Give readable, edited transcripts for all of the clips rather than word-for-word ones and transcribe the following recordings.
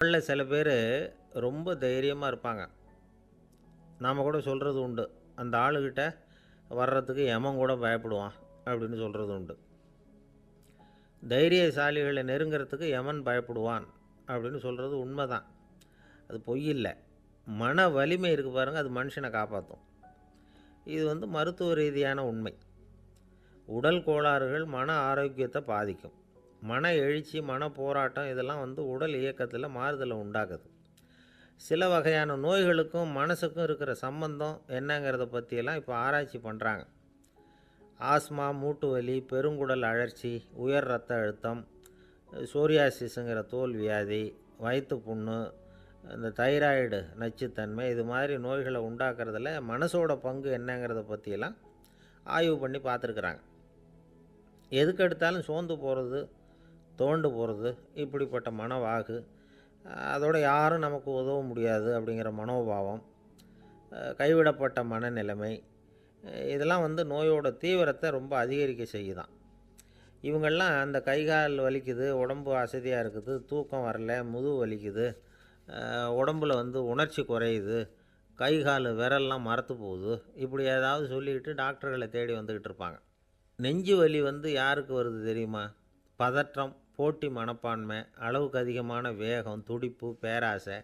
நம்மள்ல சில பேர் ரொம்ப தைரியமாக இருப்பாங்க. நாம் கூட சொல்கிறது உண்டு, அந்த ஆளுகிட்ட வர்றதுக்கு எமன் கூட பயப்படுவான் அப்படின்னு சொல்கிறது உண்டு. தைரியசாலிகளை நெருங்கிறதுக்கு எமன் பயப்படுவான் அப்படின்னு சொல்கிறது உண்மைதான். அது பொய் இல்லை. மன வலிமை இருக்குது பாருங்கள், அது மனுஷனை காப்பாற்றும். இது மருத்துவ ரீதியான உண்மை. உடல் கோளாறுகள் மன ஆரோக்கியத்தை பாதிக்கும். மன எழுச்சி, மன போராட்டம் இதெல்லாம் உடல் இயக்கத்தில் மாறுதலை உண்டாக்குது. சில வகையான நோய்களுக்கும் மனசுக்கும் இருக்கிற சம்பந்தம் என்னங்கிறத பற்றியெல்லாம் இப்போ ஆராய்ச்சி பண்ணுறாங்க. ஆஸ்மா, மூட்டு வலி, பெருங்குடல் அழற்சி, உயர் இரத்த அழுத்தம், சோரியாசிஸுங்கிற தோல் வியாதி, வயிற்று புண்ணு, இந்த தைராய்டு நச்சுத்தன்மை, இது மாதிரி நோய்களை உண்டாக்குறதுல மனசோட பங்கு என்னங்கிறத பற்றியெல்லாம் ஆய்வு பண்ணி பார்த்துருக்குறாங்க. எதுக்கு எடுத்தாலும் சோர்ந்து போகிறது, தோண்டு போகிறது, இப்படிப்பட்ட மனவாகு, அதோட யாரும் நமக்கு உதவ முடியாது அப்படிங்கிற மனோபாவம், கைவிடப்பட்ட மனநிலைமை, இதெல்லாம் நோயோட தீவிரத்தை ரொம்ப அதிகரிக்க செய்யுதான். இவங்கெல்லாம் அந்த கைகால் வலிக்குது, உடம்பு அசதியாக இருக்குது, தூக்கம் வரல, முதுகு வலிக்குது, உடம்பில் உணர்ச்சி குறையுது, கை கால் விரல்லாம் மரத்து போகுது, இப்படி ஏதாவது சொல்லிக்கிட்டு டாக்டர்களை தேடி வந்துக்கிட்டு இருப்பாங்க. நெஞ்சு வலி யாருக்கு வருது தெரியுமா? பதற்றம், போட்டி மனப்பான்மை, அளவுக்கு அதிகமான வேகம், துடிப்பு, பேராசை,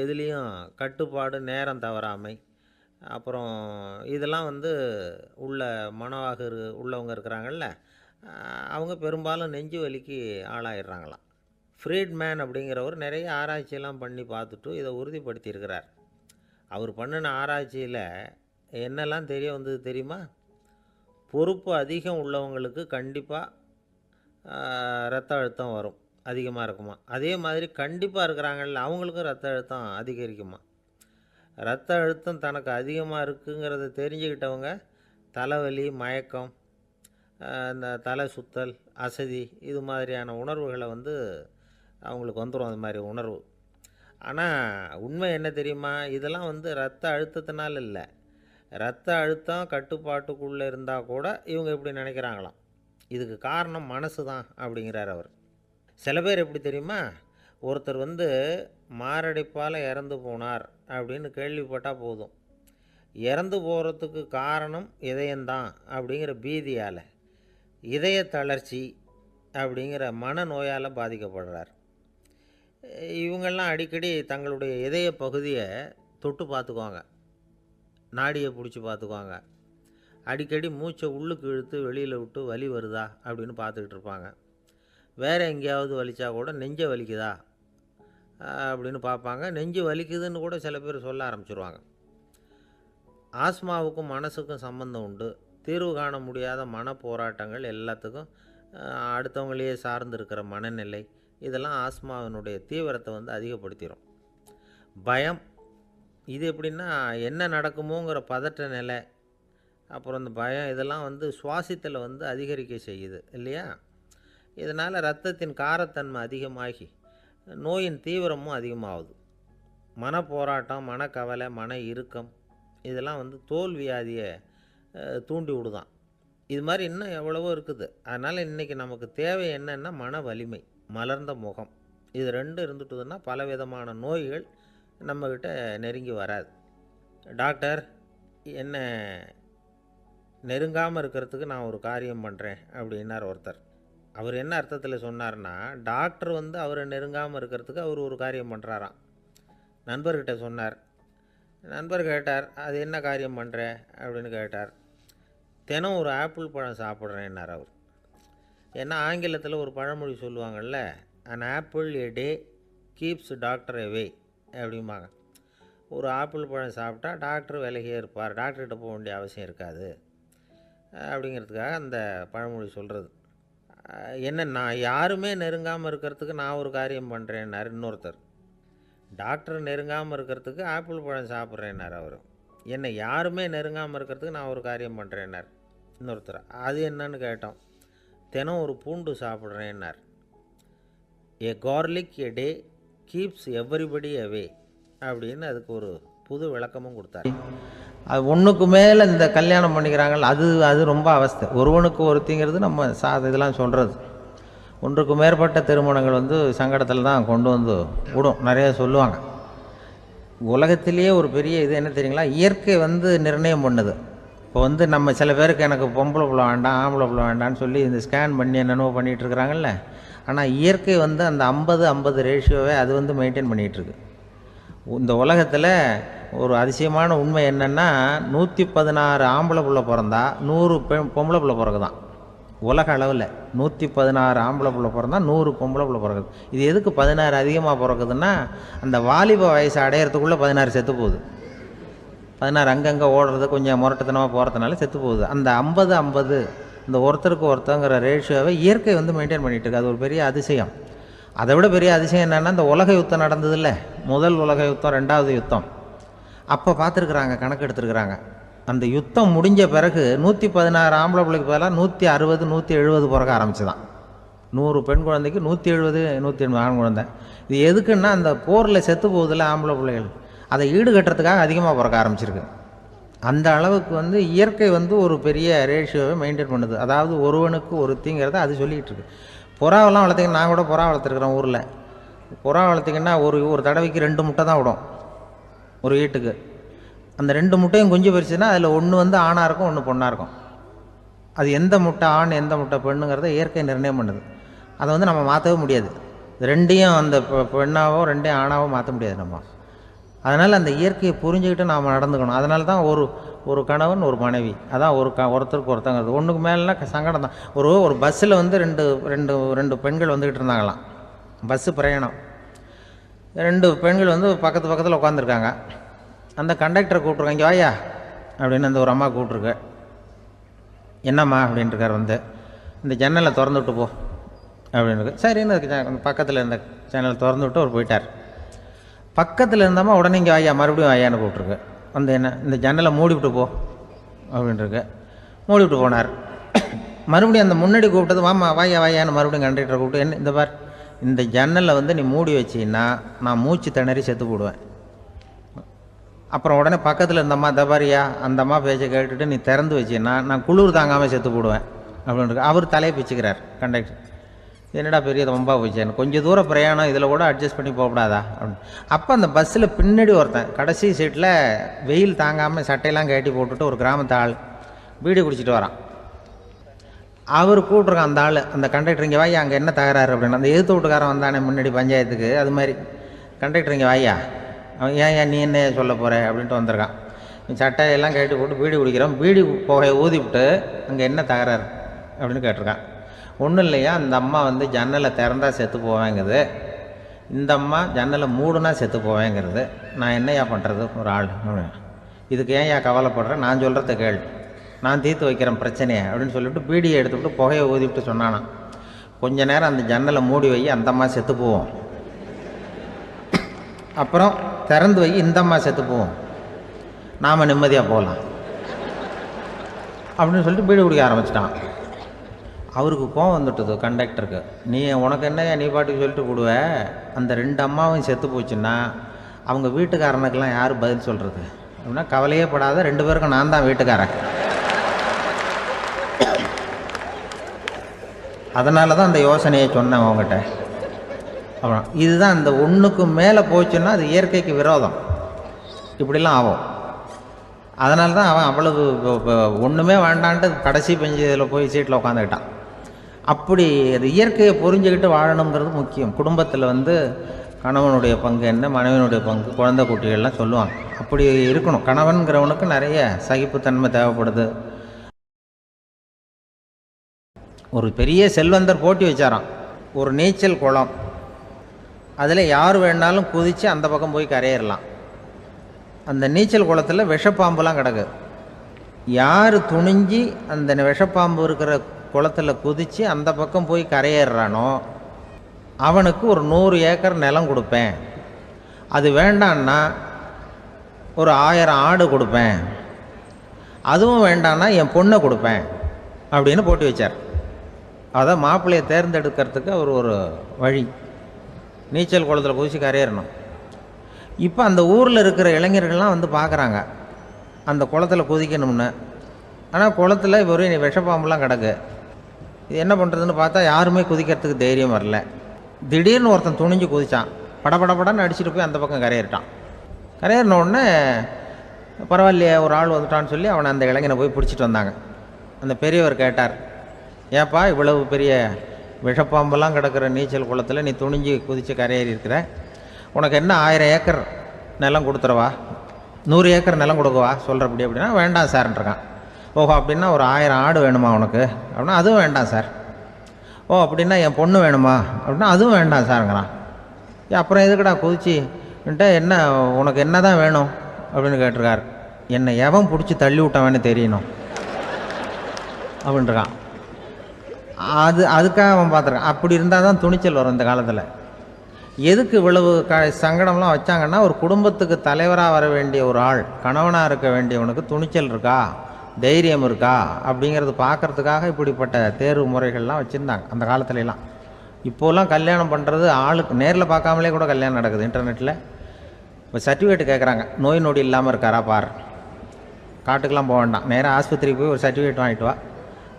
இதுலேயும் கட்டுப்பாடு, நேரம் தவறாமை, அப்புறம் இதெல்லாம் உள்ள மனவாக உள்ளவங்க இருக்கிறாங்கல்ல, அவங்க பெரும்பாலும் நெஞ்சு வலிக்கு ஆளாயிடுறாங்களாம். ஃப்ரீட்மேன் அப்படிங்கிறவர் நிறைய ஆராய்ச்சியெல்லாம் பண்ணி பார்த்துட்டு இதை உறுதிப்படுத்தியிருக்கிறார். அவர் பண்ணின ஆராய்ச்சியில் என்னெல்லாம் தெரிய வந்தது தெரியுமா? பொறுப்பு அதிகம் உள்ளவங்களுக்கு கண்டிப்பாக ரத்த அழுத்தம் வரும், அதிகமாக இருக்குமா. அதே மாதிரி கண்டிப்பாக இருக்கிறாங்கல்ல, அவங்களுக்கும் ரத்த அழுத்தம் அதிகரிக்குமா. ரத்த அழுத்தம் தனக்கு அதிகமாக இருக்குங்கிறத தெரிஞ்சுக்கிட்டவங்க தலைவலி, மயக்கம், இந்த தலை சுத்தல், அசதி, இது மாதிரியான உணர்வுகளை அவங்களுக்கு வந்துடும், அது மாதிரி உணர்வு. ஆனால் உண்மை என்ன தெரியுமா? இதெல்லாம் ரத்த அழுத்தத்தினால இல்லை. ரத்த அழுத்தம் கட்டுப்பாட்டுக்குள்ளே இருந்தால் கூட இவங்க இப்படி நினைக்கிறாங்களாம். இதுக்கு காரணம் மனசு தான் அப்படிங்கிறார் அவர். சில பேர் எப்படி தெரியுமா? ஒருத்தர் மாரடைப்பால் இறந்து போனார் அப்படின்னு கேள்விப்பட்டால் போதும், இறந்து போகிறதுக்கு காரணம் இதயம்தான் அப்படிங்கிற பீதியால், இதய தளர்ச்சி அப்படிங்கிற மனநோயால் பாதிக்கப்படுறார். இவங்கெல்லாம் அடிக்கடி தங்களுடைய இதய பகுதியை தொட்டு பார்த்துக்குவாங்க, நாடியை பிடிச்சி பார்த்துக்குவாங்க, அடிக்கடி மூச்சை உள்ளுக்கு இழுத்து வெளியில் விட்டு வலி வருதா அப்படின்னு பார்த்துக்கிட்டு இருப்பாங்க. வேறு எங்கேயாவது வலிச்சா கூட நெஞ்சை வலிக்குதா அப்படின்னு பார்ப்பாங்க. நெஞ்சு வலிக்குதுன்னு கூட சில பேர் சொல்ல ஆரம்பிச்சிருவாங்க. ஆஸ்மாவுக்கும் மனசுக்கும் சம்பந்தம் உண்டு. தீர்வு காண முடியாத மன போராட்டங்கள் எல்லாத்துக்கும் அடுத்தவங்களையே சார்ந்து இருக்கிற மனநிலை, இதெல்லாம் ஆஸ்மாவினுடைய தீவிரத்தை அதிகப்படுத்திடும். பயம், இது எப்படின்னா என்ன நடக்குமோங்கிற பதட்ட நிலை, அப்புறம் இந்த பயம், இதெல்லாம் சுவாசித்தலை அதிகரிக்க செய்யுது இல்லையா. இதனால் இரத்தத்தின் காரத்தன்மை அதிகமாகி நோயின் தீவிரமும் அதிகமாகுது. மன போராட்டம், மனக்கவலை, மன இறுக்கம், இதெல்லாம் தோல் வியாதியை தூண்டி விடுதான். இது மாதிரி இன்னும் எவ்வளவோ இருக்குது. அதனால் இன்றைக்கி நமக்கு தேவை என்னென்னா மன வலிமை, மலர்ந்த முகம், இது ரெண்டும் இருந்துட்டுதுன்னா பலவிதமான நோய்கள் நம்மக்கிட்ட நெருங்கி வராது. டாக்டர், என்ன நெருங்காமல் இருக்கிறதுக்கு நான் ஒரு காரியம் பண்ணுறேன் அப்படின்னார் ஒருத்தர். அவர் என்ன அர்த்தத்தில் சொன்னார்னா, டாக்டர் அவரை நெருங்காமல் இருக்கிறதுக்கு அவர் ஒரு காரியம் பண்ணுறாராம். நண்பர்கிட்ட சொன்னார். நண்பர் கேட்டார், அது என்ன காரியம் பண்ணுற அப்படின்னு கேட்டார். தினம் ஒரு ஆப்பிள் பழம் சாப்பிட்றேன்னார் அவர். ஏன்னா ஆங்கிலத்தில் ஒரு பழமொழி சொல்லுவாங்கள்ல, an apple a day keeps doctor away அப்படிம்பாங்க. ஒரு ஆப்பிள் பழம் சாப்பிட்டா டாக்டர் விலகியே இருப்பார், டாக்டர்கிட்ட போக வேண்டிய அவசியம் இருக்காது அப்படிங்கிறதுக்காக அந்த பழமொழி சொல்கிறது. என்ன, நான் யாருமே நெருங்காமல் இருக்கிறதுக்கு நான் ஒரு காரியம் பண்ணுறேன்னார் இன்னொருத்தர். டாக்டர் நெருங்காமல் இருக்கிறதுக்கு ஆப்பிள் பழம் சாப்பிட்றேன்னார் அவர். என்னை யாருமே நெருங்காமல் இருக்கிறதுக்கு நான் ஒரு காரியம் பண்ணுறேன்னார் இன்னொருத்தர். அது என்னன்னு கேட்டோம். தினம் ஒரு பூண்டு சாப்பிட்றேன்னார். ஏ கார்லிக் எ டே கீப்ஸ் எவ்ரிபடி அவே அப்படின்னு அதுக்கு ஒரு புது விளக்கமும் கொடுத்தார். அது ஒன்றுக்கு மேலே இந்த கல்யாணம் பண்ணிக்கிறாங்கள்ல, அது ரொம்ப அவஸ்தை. ஒருவனுக்கு ஒருத்திங்கிறது நம்ம இதெல்லாம் சொல்கிறது. ஒன்றுக்கு மேற்பட்ட திருமணங்கள் வந்து சங்கடத்தில் தான் கொண்டு வந்து விடும். நிறைய சொல்லுவாங்க. உலகத்திலேயே ஒரு பெரிய இது என்ன தெரியுங்களா, இயற்கை வந்து நிர்ணயம் பண்ணுது. இப்போ வந்து நம்ம சில பேருக்கு எனக்கு பொம்பளை பிள்ளை வேண்டாம் ஆம்பளை பிள்ளை வேண்டான்னு சொல்லி இந்த ஸ்கேன் பண்ணி என்னென்னவோ பண்ணிகிட்டு இருக்கிறாங்கல்ல. ஆனால் இயற்கை வந்து அந்த 50-50 ரேஷியோவை அது வந்து மெயின்டைன் பண்ணிகிட்ருக்கு. இந்த உலகத்தில் ஒரு அதிசயமான உண்மை என்னென்னா, 116 ஆம்பளை பிள்ளை பிறந்தா 100 பொம்பளை பிள்ளை பிறகுதான். உலக அளவில் 116 ஆம்பளை பிள்ளை பிறந்தா 100 பொம்பளை பிள்ளை பிறகுது. இது எதுக்கு 16 அதிகமாக பிறக்குதுன்னா, அந்த வாலிப வயசு அடையிறதுக்குள்ளே 16 செத்து போகுது. 16 அங்கங்கே ஓடுறது கொஞ்சம் முரட்டுத்தனமாக போகிறதுனால செத்து போகுது. அந்த 50-50 இந்த ஒருத்தருக்கு ஒருத்தங்கிற ரேஷியோவை இயற்கை வந்து மெயின்டைன் பண்ணிகிட்டு இருக்கு. அது ஒரு பெரிய அதிசயம். அதை விட பெரிய அதிசயம் என்னென்னா, இந்த உலக யுத்தம் நடந்ததில்ல, முதல் உலக யுத்தம், 2வது யுத்தம், அப்போ பார்த்துருக்குறாங்க, கணக்கு எடுத்துருக்குறாங்க. அந்த யுத்தம் முடிஞ்ச பிறகு 116 ஆம்பளை பிள்ளைக்கு பதிலாக 160 170 பிறக்க ஆரம்பிச்சு தான். 100 பெண் குழந்தைக்கு 170 180 ஆண் குழந்தை. இது எதுக்குன்னா, அந்த போரில் செத்து போகுதில்ல ஆம்பளை பிள்ளைகள், அதை ஈடுகட்டுறதுக்காக அதிகமாக பிறக்க ஆரம்பிச்சிருக்கு. அந்த அளவுக்கு வந்து இயற்கை வந்து ஒரு பெரிய ரேஷியோவை மெயின்டைன் பண்ணுது. அதாவது ஒருவனுக்கு ஒருத்திங்கிறத அது சொல்லிகிட்டு இருக்கு. புறாவெல்லாம் வளர்த்திங்கன்னா, நான் கூட புறா வளர்த்துருக்குறேன் ஊரில். புறா வளர்த்திங்கன்னா ஒரு தடவைக்கு 2 முட்டை தான் விடும் ஒரு வீட்டுக்கு. அந்த 2 முட்டையும் குஞ்சு பறிச்சுன்னா அதில் ஒன்று வந்து ஆணாக இருக்கும், ஒன்று பொண்ணாக இருக்கும். அது எந்த முட்டை ஆண் எந்த முட்டை பெண்ணுங்கிறத இயற்கை நிர்ணயம் பண்ணுது. அதை வந்து நம்ம மாற்றவே முடியாது. ரெண்டையும் அந்த பெண்ணாவோ 2 ஆணாவோ மாற்ற முடியாது நம்ம. அதனால் அந்த இயற்கையை புரிஞ்சுக்கிட்டு நாம் நடந்துக்கணும். அதனால தான் ஒரு கணவன் ஒரு மனைவி, அதான் ஒருத்தருக்கு ஒருத்தங்கிறது. ஒன்றுக்கு மேலேனா சங்கடம் தான். ஒரு பஸ்ஸில் வந்து ரெண்டு பெண்கள் வந்துக்கிட்டு இருந்தாங்களாம். பஸ்ஸு பிரயாணம். 2 பெண்கள் வந்து பக்கத்தில் உட்காந்துருக்காங்க. அந்த கண்டக்டரை கூப்பிட்ருக்காங்க, இங்கே வாயா அப்படின்னு அந்த ஒரு அம்மா கூப்பிட்ருக்கு. என்னம்மா அப்படின்ட்டுருக்கார். வந்து இந்த ஜன்னலை திறந்து விட்டு போ அப்படின்னு. சரின்னு பக்கத்தில் இருந்த ஜன்னலை திறந்து விட்டு அவர் போயிட்டார். பக்கத்தில் இருந்தாமல் உடனே இங்கே வாயா மறுபடியும் வாயான்னு கூப்பிட்ருக்கு. வந்து என்ன இந்த ஜன்னலை மூடிவிட்டு போ அப்படின்ட்டுருக்கு. மூடிவிட்டு போனார். மறுபடியும் அந்த முன்னாடி கூப்பிட்டது வாமா வாயான்னு மறுபடியும் கண்டக்டரை கூப்பிட்டு, என்ன இந்த பார், இந்த ஜன்னலை வந்து நீ மூடி வச்சின்னா நான் மூச்சு திணறி செத்து போடுவேன். அப்புறம் உடனே பக்கத்தில் இருந்தம்மா தபாரியா அந்த அம்மா பேச்சை கேட்டுட்டு நீ திறந்து வச்சின்னா நான் குளிர் தாங்காமல் செத்து போடுவேன் அப்படின்ட்டு அவர் தலையை பிச்சுக்கிறார் கண்டக்டர். என்னடா பெரிய ரொம்ப போச்சேன்னு, கொஞ்சம் தூரம் பிரயாணம், இதில் கூட அட்ஜஸ்ட் பண்ணி போகக்கூடாதா அப்படின்னு. அப்போ அந்த பஸ்ஸில் பின்னாடி ஒருத்தன் கடைசி சீட்டில் வெயில் தாங்காமல் சட்டையெல்லாம் கட்டி போட்டுட்டு ஒரு கிராமத்து ஆள் பீடி குடிச்சிட்டு வரான். அவர் கூப்பிட்ருக்கான் அந்த ஆள், அந்த கண்டக்டர், இங்கே வாயா அங்கே என்ன தகராறு அப்படின்னு. அந்த எதிர்த்து வீட்டுக்காரன் வந்தானே முன்னாடி பஞ்சாயத்துக்கு, அது மாதிரி கண்டக்டர் இங்கே வாயா, அவன் ஏன் நீ என்ன சொல்ல போகிற அப்படின்ட்டு வந்திருக்கான். சட்டையெல்லாம் கட்டி போட்டு பீடி குடிக்கிறோம், பீடி புகையை ஊதிவிட்டு அங்கே என்ன தகராறு அப்படின்னு கேட்டிருக்கான். ஒன்றும் இல்லையா, அந்த அம்மா வந்து ஜன்னலை திறந்தா செத்து போவேங்கிறது, இந்த அம்மா ஜன்னலை மூடுனா செத்து போவேங்கிறது, நான் என்னையா பண்ணுறது ஒரு ஆள், இதுக்கு ஏன் கவலைப்படுறேன், நான் சொல்கிறத கேள், நான் தீர்த்து வைக்கிறேன் பிரச்சனையை அப்படின்னு சொல்லிவிட்டு பீடியை எடுத்துவிட்டு புகையை ஊதிவிட்டு சொன்னானான். கொஞ்ச நேரம் அந்த ஜன்னலை மூடி வை, அந்த அம்மா செத்து போவோம், அப்புறம் திறந்து வை, இந்த அம்மா செத்து போவோம், நாம் நிம்மதியாக போகலாம் அப்படின்னு சொல்லிட்டு பீடி குடிக்க ஆரம்பிச்சிட்டான். அவருக்கு கோவம் வந்துட்டுது கண்டக்டருக்கு. உனக்கு என்னையா நீ பாட்டுக்கு சொல்லிட்டு போடுவ, அந்த 2 அம்மாவும் செத்து போச்சுன்னா அவங்க வீட்டுக்காரனுக்கெல்லாம் யார் பதில் சொல்கிறது அப்படின்னா, கவலையே படாத, 2 பேருக்கும் நான் தான் வீட்டுக்காரன். அதனால தான் அந்த யோசனையை சொன்னேன் அவங்ககிட்ட. அப்புறம் இதுதான், இந்த ஒன்றுக்கு மேலே போச்சுன்னா அது இயற்கைக்கு விரோதம், இப்படிலாம் ஆகும். அதனால தான் அவன் அவ்வளவு ஒன்றுமே வேண்டான்ட்டு கடைசி பெஞ்சில் போய் சீட்டில் உட்காந்துக்கிட்டான். அப்படி அது இயற்கையை புரிஞ்சுக்கிட்டு வாழணுங்கிறது முக்கியம். குடும்பத்தில் வந்து கணவனுடைய பங்கு என்ன, மனைவியினுடைய பங்கு, குழந்தை குட்டிகள்லாம் சொல்லுவாங்க. அப்படி இருக்கணும். கணவன்கிறவனுக்கு நிறைய சகிப்புத்தன்மை தேவைப்படுது. ஒரு பெரிய செல்வந்தர் போட்டி வச்சாராம், ஒரு நீச்சல் குளம், அதில் யார் வேணாலும் குதித்து அந்த பக்கம் போய் கரையிடலாம். அந்த நீச்சல் குளத்தில் விஷப்பாம்புலாம் கிடக்கு. யார் துணிஞ்சி அந்த விஷப்பாம்பு இருக்கிற குளத்தில் குதித்து அந்த பக்கம் போய் கரையேறானோ அவனுக்கு ஒரு 100 ஏக்கர் நிலம் கொடுப்பேன், அது வேண்டான்னா ஒரு 1000 ஆடு கொடுப்பேன், அதுவும் வேண்டான்னா என் பொண்ணை கொடுப்பேன் அப்படின்னு போட்டி வச்சார். அதான் மாப்பிள்ளையை தேர்ந்தெடுக்கிறதுக்கு அவர் ஒரு வழி, நீச்சல் குளத்தில் குதித்து கரையேறணும். இப்போ அந்த ஊரில் இருக்கிற இளைஞர்கள்லாம் வந்து பார்க்குறாங்க அந்த குளத்தில் குதிக்கணும்னு. ஆனால் குளத்தில் வெறும் விஷப்பாம்புலாம் கிடக்கு. இது என்ன பண்ணுறதுன்னு பார்த்தா யாருமே குதிக்கிறதுக்கு தைரியம் வரல. திடீர்னு ஒருத்தன் துணிஞ்சு குதிச்சான். படபடன்னு அடிச்சுட்டு போய் அந்த பக்கம் கரையேறிட்டான். கரையேறின உடனே பரவாயில்லையே ஒரு ஆள் வந்துட்டான்னு சொல்லி அவனை அந்த இளைஞனை போய் பிடிச்சிட்டு வந்தாங்க. அந்த பெரியவர் கேட்டார், ஏப்பா இவ்வளவு பெரிய விஷப்பாம்பெல்லாம் கிடக்கிற நீச்சல் குளத்தில் நீ துணிஞ்சு குதித்து கரையேறி இருக்கிற, உனக்கு என்ன 1000 ஏக்கர் நிலம் கொடுத்துறவா, 100 ஏக்கர் நிலம் கொடுக்கவா சொல்கிறப்படி அப்படின்னா, வேண்டாம் சார்ன்றான். ஓஹோ அப்படின்னா ஒரு 1000 ஆடு வேணுமா உனக்கு அப்படின்னா, அதுவும் வேண்டாம் சார். ஓ அப்படின்னா என் பொண்ணு வேணுமா அப்படின்னா, அதுவும் வேண்டாம் சாருங்கிறான். அப்புறம் எதுக்குடா குதிச்சுன்ட்டு என்ன உனக்கு என்ன தான் வேணும் அப்படின்னு கேட்டிருக்கார். என்னை எவன் பிடிச்சி தள்ளி விட்டவன்னு தெரியணும் அப்படின்றான். அதுக்காக அவன் பார்த்துருக்கான். அப்படி இருந்தால் தான் துணிச்சல் வரும் இந்த காலத்தில். எதுக்கு இவ்வளவு சங்கடம்லாம் வச்சாங்கன்னா, ஒரு குடும்பத்துக்கு தலைவராக வர வேண்டிய ஒரு ஆள், கணவனாக இருக்க வேண்டியவனுக்கு துணிச்சல் இருக்கா, தைரியம் இருக்கா அப்படிங்கிறது பார்க்குறதுக்காக இப்படிப்பட்ட தேர்வு முறைகள்லாம் வச்சுருந்தாங்க அந்த காலத்துலலாம். இப்போலாம் கல்யாணம் பண்ணுறது ஆளுக்கு நேரில் பார்க்காமலே கூட கல்யாணம் நடக்குது இன்டர்நெட்டில். இப்போ சர்டிஃபிகேட் கேட்குறாங்க, நோய் நொடி இல்லாமல் இருக்காரா பார். காட்டுக்கெலாம் போக வேண்டாம், நேராக ஆஸ்பத்திரிக்கு போய் ஒரு சர்டிஃபிகேட் வாங்கிட்டு வா,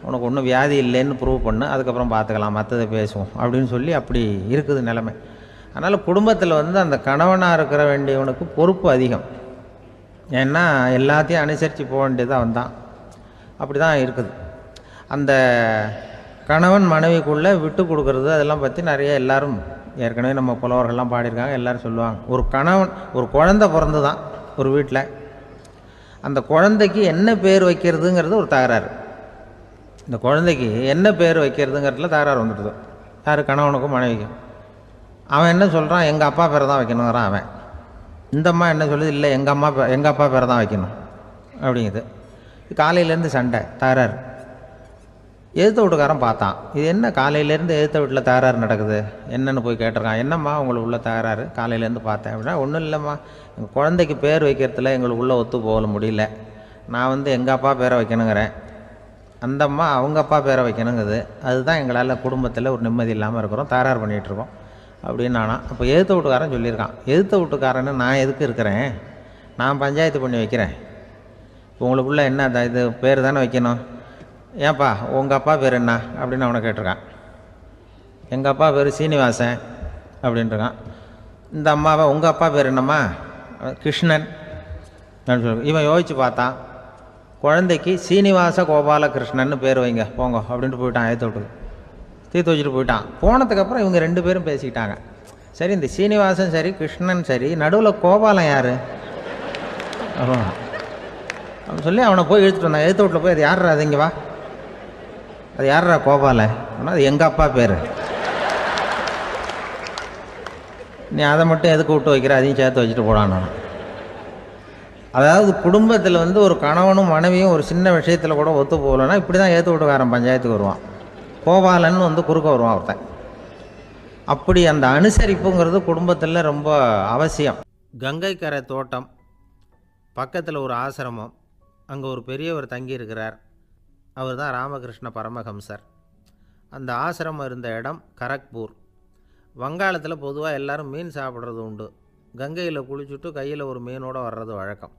உனக்கு ஒன்றும் வியாதி இல்லைன்னு ப்ரூவ் பண்ணு, அதுக்கப்புறம் பார்த்துக்கலாம், மற்றதை பேசுவோம் அப்படின்னு சொல்லி அப்படி இருக்குது நிலைமை. அதனால் குடும்பத்தில் அந்த கணவனாக இருக்கிற வேண்டியவனுக்கு பொறுப்பு அதிகம். ஏன்னா எல்லாத்தையும் அனுசரித்து போக வேண்டியதாக வந்தான். அப்படி தான் இருக்குது. அந்த கணவன் மனைவிக்குள்ளே விட்டு கொடுக்கறது அதெல்லாம் பற்றி நிறைய எல்லாரும் ஏற்கனவே நம்ம புலவர்கள்லாம் பாடியிருக்காங்க, எல்லோரும் சொல்லுவாங்க. ஒரு கணவன் ஒரு குழந்தை பிறந்து தான் ஒரு வீட்டில், அந்த குழந்தைக்கு என்ன பேர் வைக்கிறதுங்கிறது ஒரு தகராறு. இந்த குழந்தைக்கு என்ன பேர் வைக்கிறதுங்கிறதுல தகராறு வந்துடுது. யார்? கணவனுக்கும் மனைவிக்கும். அவன் என்ன சொல்கிறான், எங்கள் அப்பா பேரை தான் வைக்கணுங்கிறான் அவன். இந்த அம்மா என்ன சொல்லுது, இல்லை எங்கள் அப்பா பேரை தான் வைக்கணும் அப்படிங்குது. காலையிலேருந்து சண்டை, தகராறு. எதிர்த்த வீட்டுக்காரன் பார்த்தான், இது என்ன காலையிலேருந்து எதிர்த்த வீட்டில் தகராறு நடக்குது, என்னென்னு போய் கேட்டிருக்கான். என்னம்மா உங்களுக்கு உள்ள தகராறு, காலையிலேருந்து பார்த்தேன் அப்படின்னா, ஒன்றும் இல்லைம்மா, எங்கள் குழந்தைக்கு பேர் வைக்கிறதுல எங்களுக்கு உள்ளே ஒத்து போக முடியல, நான் எங்கள் அப்பா பேரை வைக்கணுங்கிறேன், அந்த அம்மா அவங்க அப்பா பேரை வைக்கணுங்குது, அதுதான் எங்களால் குடும்பத்தில் ஒரு நிம்மதி இல்லாமல் இருக்கிறோம், தகராறு பண்ணிகிட்ருக்கோம் அப்படின்னு நானா. அப்போ எதிர்த்த வீட்டுக்காரன் சொல்லியிருக்கான், எதிர்த்த வீட்டுக்காரன்னு நான் எதுக்கு இருக்கிறேன், நான் பஞ்சாயத்து பண்ணி வைக்கிறேன், உங்களுக்குள்ள என்ன இது பேர் தானே வைக்கணும், ஏன்ப்பா உங்கள் அப்பா பேர் என்ன அப்படின்னு அவனை கேட்டிருக்கான். எங்கள் அப்பா பேர் சீனிவாசன் அப்படின்ட்டுருக்கான். இந்த அம்மாவை உங்கள் அப்பா பேர் என்னம்மா, கிருஷ்ணன் அப்படின்னு சொல்லி. இவன் யோசித்து பார்த்தான், குழந்தைக்கு சீனிவாச கோபாலகிருஷ்ணன்னு பேர் வைங்க போங்க அப்படின்ட்டு போயிட்டான். ஏற்ற விட்டு தீர்த்து வச்சுட்டு போயிட்டான். போனதுக்கப்புறம் இவங்க 2 பேரும் பேசிக்கிட்டாங்க. சரி, இந்த சீனிவாசன் சரி கிருஷ்ணன் சரி, நடுவில் கோபாலன் யார் அப்படின்னு சொல்லி அவனை போய் இழுத்துட்டு வந்தான். எழுத்து வீட்டில் போய், அது யார்ரா, அது இங்கே வா, அது யார்ரா கோபாலன் அப்படின்னா, அது எங்கள் அப்பா பேர், நீ அதை மட்டும் எதுக்கு விட்டு வைக்கிற, அதையும் சேர்த்து வச்சுட்டு போடான்னு. அதாவது குடும்பத்தில் ஒரு கணவனும் மனைவியும் ஒரு சின்ன விஷயத்தில் கூட ஒத்து போகலன்னா இப்படி தான் ஏற்று வீட்டுக்காரன் பஞ்சாயத்துக்கு வருவான். கோபாலன் குறுக்க வருவான் ஒருத்தன். அப்படி அந்த அனுசரிப்புங்கிறது குடும்பத்தில் ரொம்ப அவசியம். கங்கை கரை தோட்டம் பக்கத்தில் ஒரு ஆசிரமம், அங்கே ஒரு பெரியவர் தங்கியிருக்கிறார். அவர் தான் ராமகிருஷ்ண பரமஹம்சர். அந்த ஆசிரமம் இருந்த இடம் கரக்பூர். வங்காளத்தில் பொதுவாக எல்லோரும் மீன் சாப்பிட்றது உண்டு. கங்கையில் குளிச்சுட்டு கையில் ஒரு மீனோடு வர்றது வழக்கம்.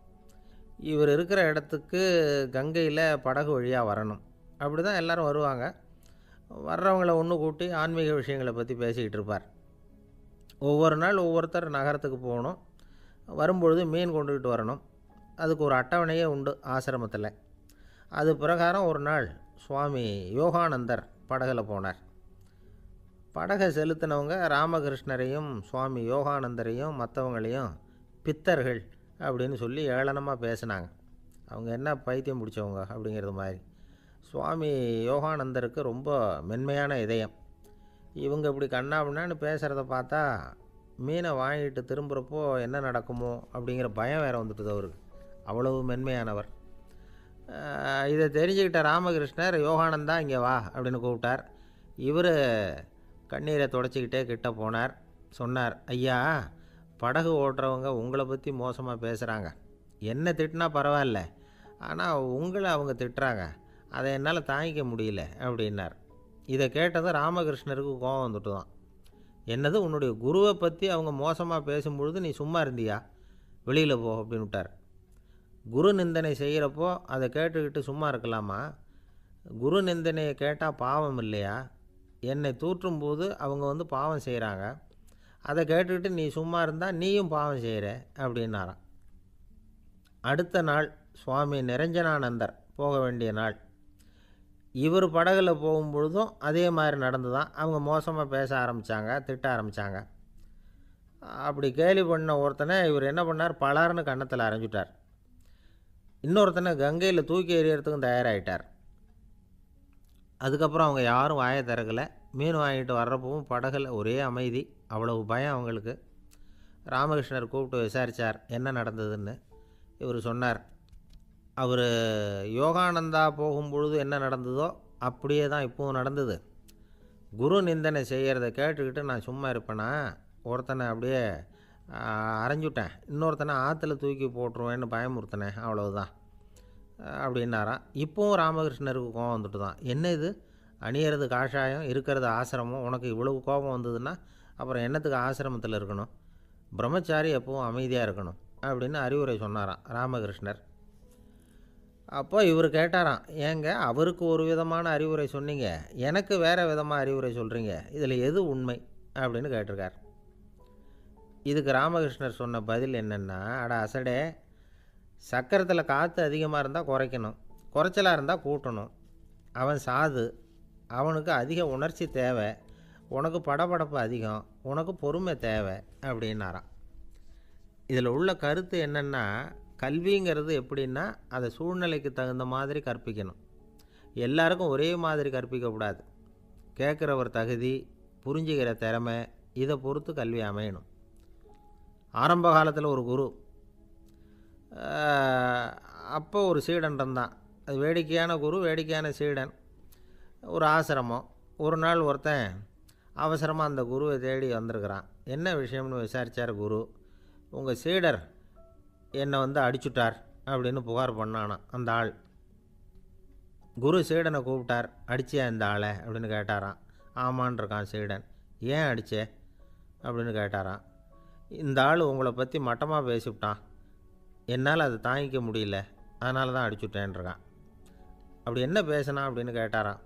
இவர் இருக்கிற இடத்துக்கு கங்கையில் படகு வழியாக வரணும். அப்படி தான் எல்லோரும் வருவாங்க. வர்றவங்கள ஒன்று கூட்டி ஆன்மீக விஷயங்களை பற்றி பேசிக்கிட்டு இருப்பார். ஒவ்வொரு நாள் ஒவ்வொருத்தர் நகரத்துக்கு போகணும், வரும்பொழுது மீன் கொண்டுக்கிட்டு வரணும். அதுக்கு ஒரு அட்டவணையே உண்டு ஆசிரமத்தில். அது பிரகாரம் ஒரு நாள் சுவாமி யோகானந்தர் படகில் போனார். படகை செலுத்தினவங்க ராமகிருஷ்ணரையும் சுவாமி யோகானந்தரையும் மற்றவங்களையும் பித்தர்கள் அப்படின்னு சொல்லி ஏளனமாக பேசினாங்க. அவங்க என்ன பைத்தியம் பிடிச்சவங்க அப்படிங்கிறது மாதிரி. சுவாமி யோகானந்தருக்கு ரொம்ப மென்மையான இதயம். இவங்க இப்படி கண்ணாபின்னான்னு பேசுகிறத பார்த்தா மீனை வாங்கிட்டு திரும்புகிறப்போ என்ன நடக்குமோ அப்படிங்கிற பயம் வேறு வந்துட்டுது அவருக்கு. அவ்வளவு மென்மையானவர். இதை தெரிஞ்சுக்கிட்ட ராமகிருஷ்ணர், யோகானந்தா இங்கே வா அப்படின்னு கூப்பிட்டார். இவர் கண்ணீரை தொடச்சிக்கிட்டே கிட்ட போனார். சொன்னார், ஐயா, படகு ஓட்டுறவங்க உங்களை பற்றி மோசமாக பேசுகிறாங்க. என்ன திட்டினா பரவாயில்ல, ஆனால் உங்களை அவங்க திட்டுறாங்க, அதை என்னால் தாங்கிக்க முடியல அப்படின்னார். இதை கேட்டதும் ராமகிருஷ்ணருக்கு கோபம் வந்துட்டு தான். என்னது, உன்னுடைய குருவை பற்றி அவங்க மோசமாக பேசும்பொழுது நீ சும்மா இருந்தியா, வெளியில் போ அப்படின்னு விட்டார். குரு நிந்தனை செய்கிறப்போ அதை கேட்டுக்கிட்டு சும்மா இருக்கலாமா? குரு நிந்தனையை கேட்டால் பாவம் இல்லையா? என்னை தூற்றும்போது அவங்க வந்து பாவம் செய்கிறாங்க, அதை கேட்டுக்கிட்டு நீ சும்மா இருந்தால் நீயும் பாவம் செய்கிற அப்படின்னாராம். அடுத்த நாள் சுவாமி நிரஞ்சனானந்தர் போக வேண்டிய நாள். இவர் படகுல போகும்பொழுதும் அதே மாதிரி நடந்து தான். அவங்க மோசமாக பேச ஆரம்பித்தாங்க, திட்ட ஆரம்பித்தாங்க. அப்படி கேலி பண்ண ஒருத்தனை இவர் என்ன பண்ணார், பலார்னு கன்னத்தில் அரைஞ்சிட்டார். இன்னொருத்தனை கங்கையில் தூக்கி எறியறதுக்கும் தயாராகிட்டார். அதுக்கப்புறம் அவங்க யாரும் வாயை திறக்கலை. மீன் வாங்கிட்டு வர்றப்பவும் படகுல ஒரே அமைதி, அவ்வளவு பயம் அவங்களுக்கு. ராமகிருஷ்ணர் கூப்பிட்டு விசாரித்தார் என்ன நடந்ததுன்னு. இவர் சொன்னார், அவர் யோகானந்தா போகும்பொழுது என்ன நடந்ததோ அப்படியே தான் இப்போவும் நடந்தது. குரு நிந்தனை செய்கிறத கேட்டுக்கிட்டு நான் சும்மா இருப்பேனா? ஒருத்தனை அப்படியே அரைஞ்சுட்டேன், இன்னொருத்தனை ஆற்றுல தூக்கி போட்டுருவேன்னு பயமுறுத்தினேன், அவ்வளவுதான் அப்படின்னாராம். இப்போவும் ராமகிருஷ்ணருக்கு கோபம் வந்துட்டு தான். என்ன இது, அணியறது காஷாயம், இருக்கிறது ஆசிரமம், உனக்கு இவ்வளவு கோபம் வந்ததுன்னா அப்புறம் என்னத்துக்கு ஆசிரமத்தில் இருக்கணும்? பிரம்மச்சாரி எப்பவும் அமைதியாக இருக்கணும் அப்படின்னு அறிவுரை சொன்னாராம் ராமகிருஷ்ணர். அப்போ இவர் கேட்டாராம், ஏங்க அவருக்கு ஒரு விதமான அறிவுரை சொன்னீங்க, எனக்கு வேறு விதமாக அறிவுரை சொல்கிறீங்க, இதில் எது உண்மை அப்படின்னு கேட்டிருக்கார். இதுக்கு ராமகிருஷ்ணர் சொன்ன பதில் என்னென்னா, அட அசடே, சக்கரத்தில் காற்று அதிகமாக இருந்தால் குறைக்கணும், குறைச்சலாக இருந்தால் கூட்டணும். அவன் சாது, அவனுக்கு அதிக உணர்ச்சி தேவை, உனக்கு படபடப்பு அதிகம், உனக்கு பொறுமை தேவை அப்படின்னாராம். இதில் உள்ள கருத்து என்னென்னா, கல்விங்கிறது எப்படின்னா அதை சூழ்நிலைக்கு தகுந்த மாதிரி கற்பிக்கணும். எல்லாருக்கும் ஒரே மாதிரி கற்பிக்கக்கூடாது. கேட்குறவர் தகுதி, புரிஞ்சுக்கிற திறமை, இதை பொறுத்து கல்வி அமையணும். ஆரம்ப காலத்தில் ஒரு குரு, அப்போ ஒரு சீடன் இருந்தான். அது வேடிக்கையான குரு, வேடிக்கையான சீடன். ஒரு ஆசிரமம். ஒரு நாள் ஒருத்தன் அவசரமாக அந்த குருவை தேடி வந்திருக்கிறான். என்ன விஷயம்னு விசாரித்தார் குரு. உங்கள் சீடர் என்னை வந்து அடிச்சுட்டார் அப்படின்னு புகார் பண்ணானான் அந்த ஆள். குரு சீடனை கூப்பிட்டார். அடிச்சியா இந்த ஆளை அப்படின்னு கேட்டாரான். ஆமான் இருக்கான் சீடன். ஏன் அடித்தே அப்படின்னு கேட்டாரான். இந்த ஆள் உங்களை பற்றி மட்டமாக பேசிவிட்டான், என்னால் அதை தாங்கிக்க முடியல, அதனால தான் அடிச்சுட்டேன்ருக்கான். அப்படி என்ன பேசினா அப்படின்னு கேட்டாரான்.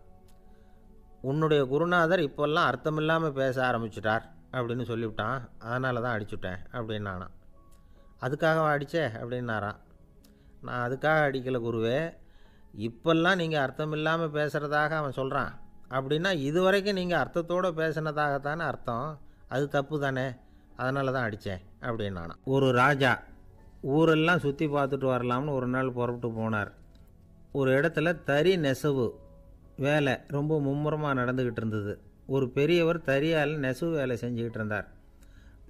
உன்னுடைய குருநாதர் இப்போல்லாம் அர்த்தமில்லாமல் பேச ஆரம்பிச்சிட்டார் அப்படின்னு சொல்லிவிட்டான், அதனால தான் அடிச்சுட்டேன் அப்படின்னானான். அதுக்காக அடித்தே அப்படின்னாரான். நான் அதுக்காக அடிக்கலை குருவே, இப்போல்லாம் நீங்கள் அர்த்தமில்லாமல் பேசுகிறதாக அவன் சொல்கிறான், அப்படின்னா இது வரைக்கும் நீங்கள் அர்த்தத்தோடு பேசினதாகத்தானே அர்த்தம், அது தப்பு தானே, அதனால தான் அடித்தேன் அப்படின்னானான். ஒரு ராஜா ஊரெல்லாம் சுற்றி பார்த்துட்டு வரலாம்னு ஒரு நாள் புறப்பட்டு போனார். ஒரு இடத்துல தறி நெசவு வேலை ரொம்ப மும்முரமாக நடந்துக்கிட்டு இருந்தது. ஒரு பெரியவர் தறியால் நெசவு வேலை செஞ்சுக்கிட்டு இருந்தார்.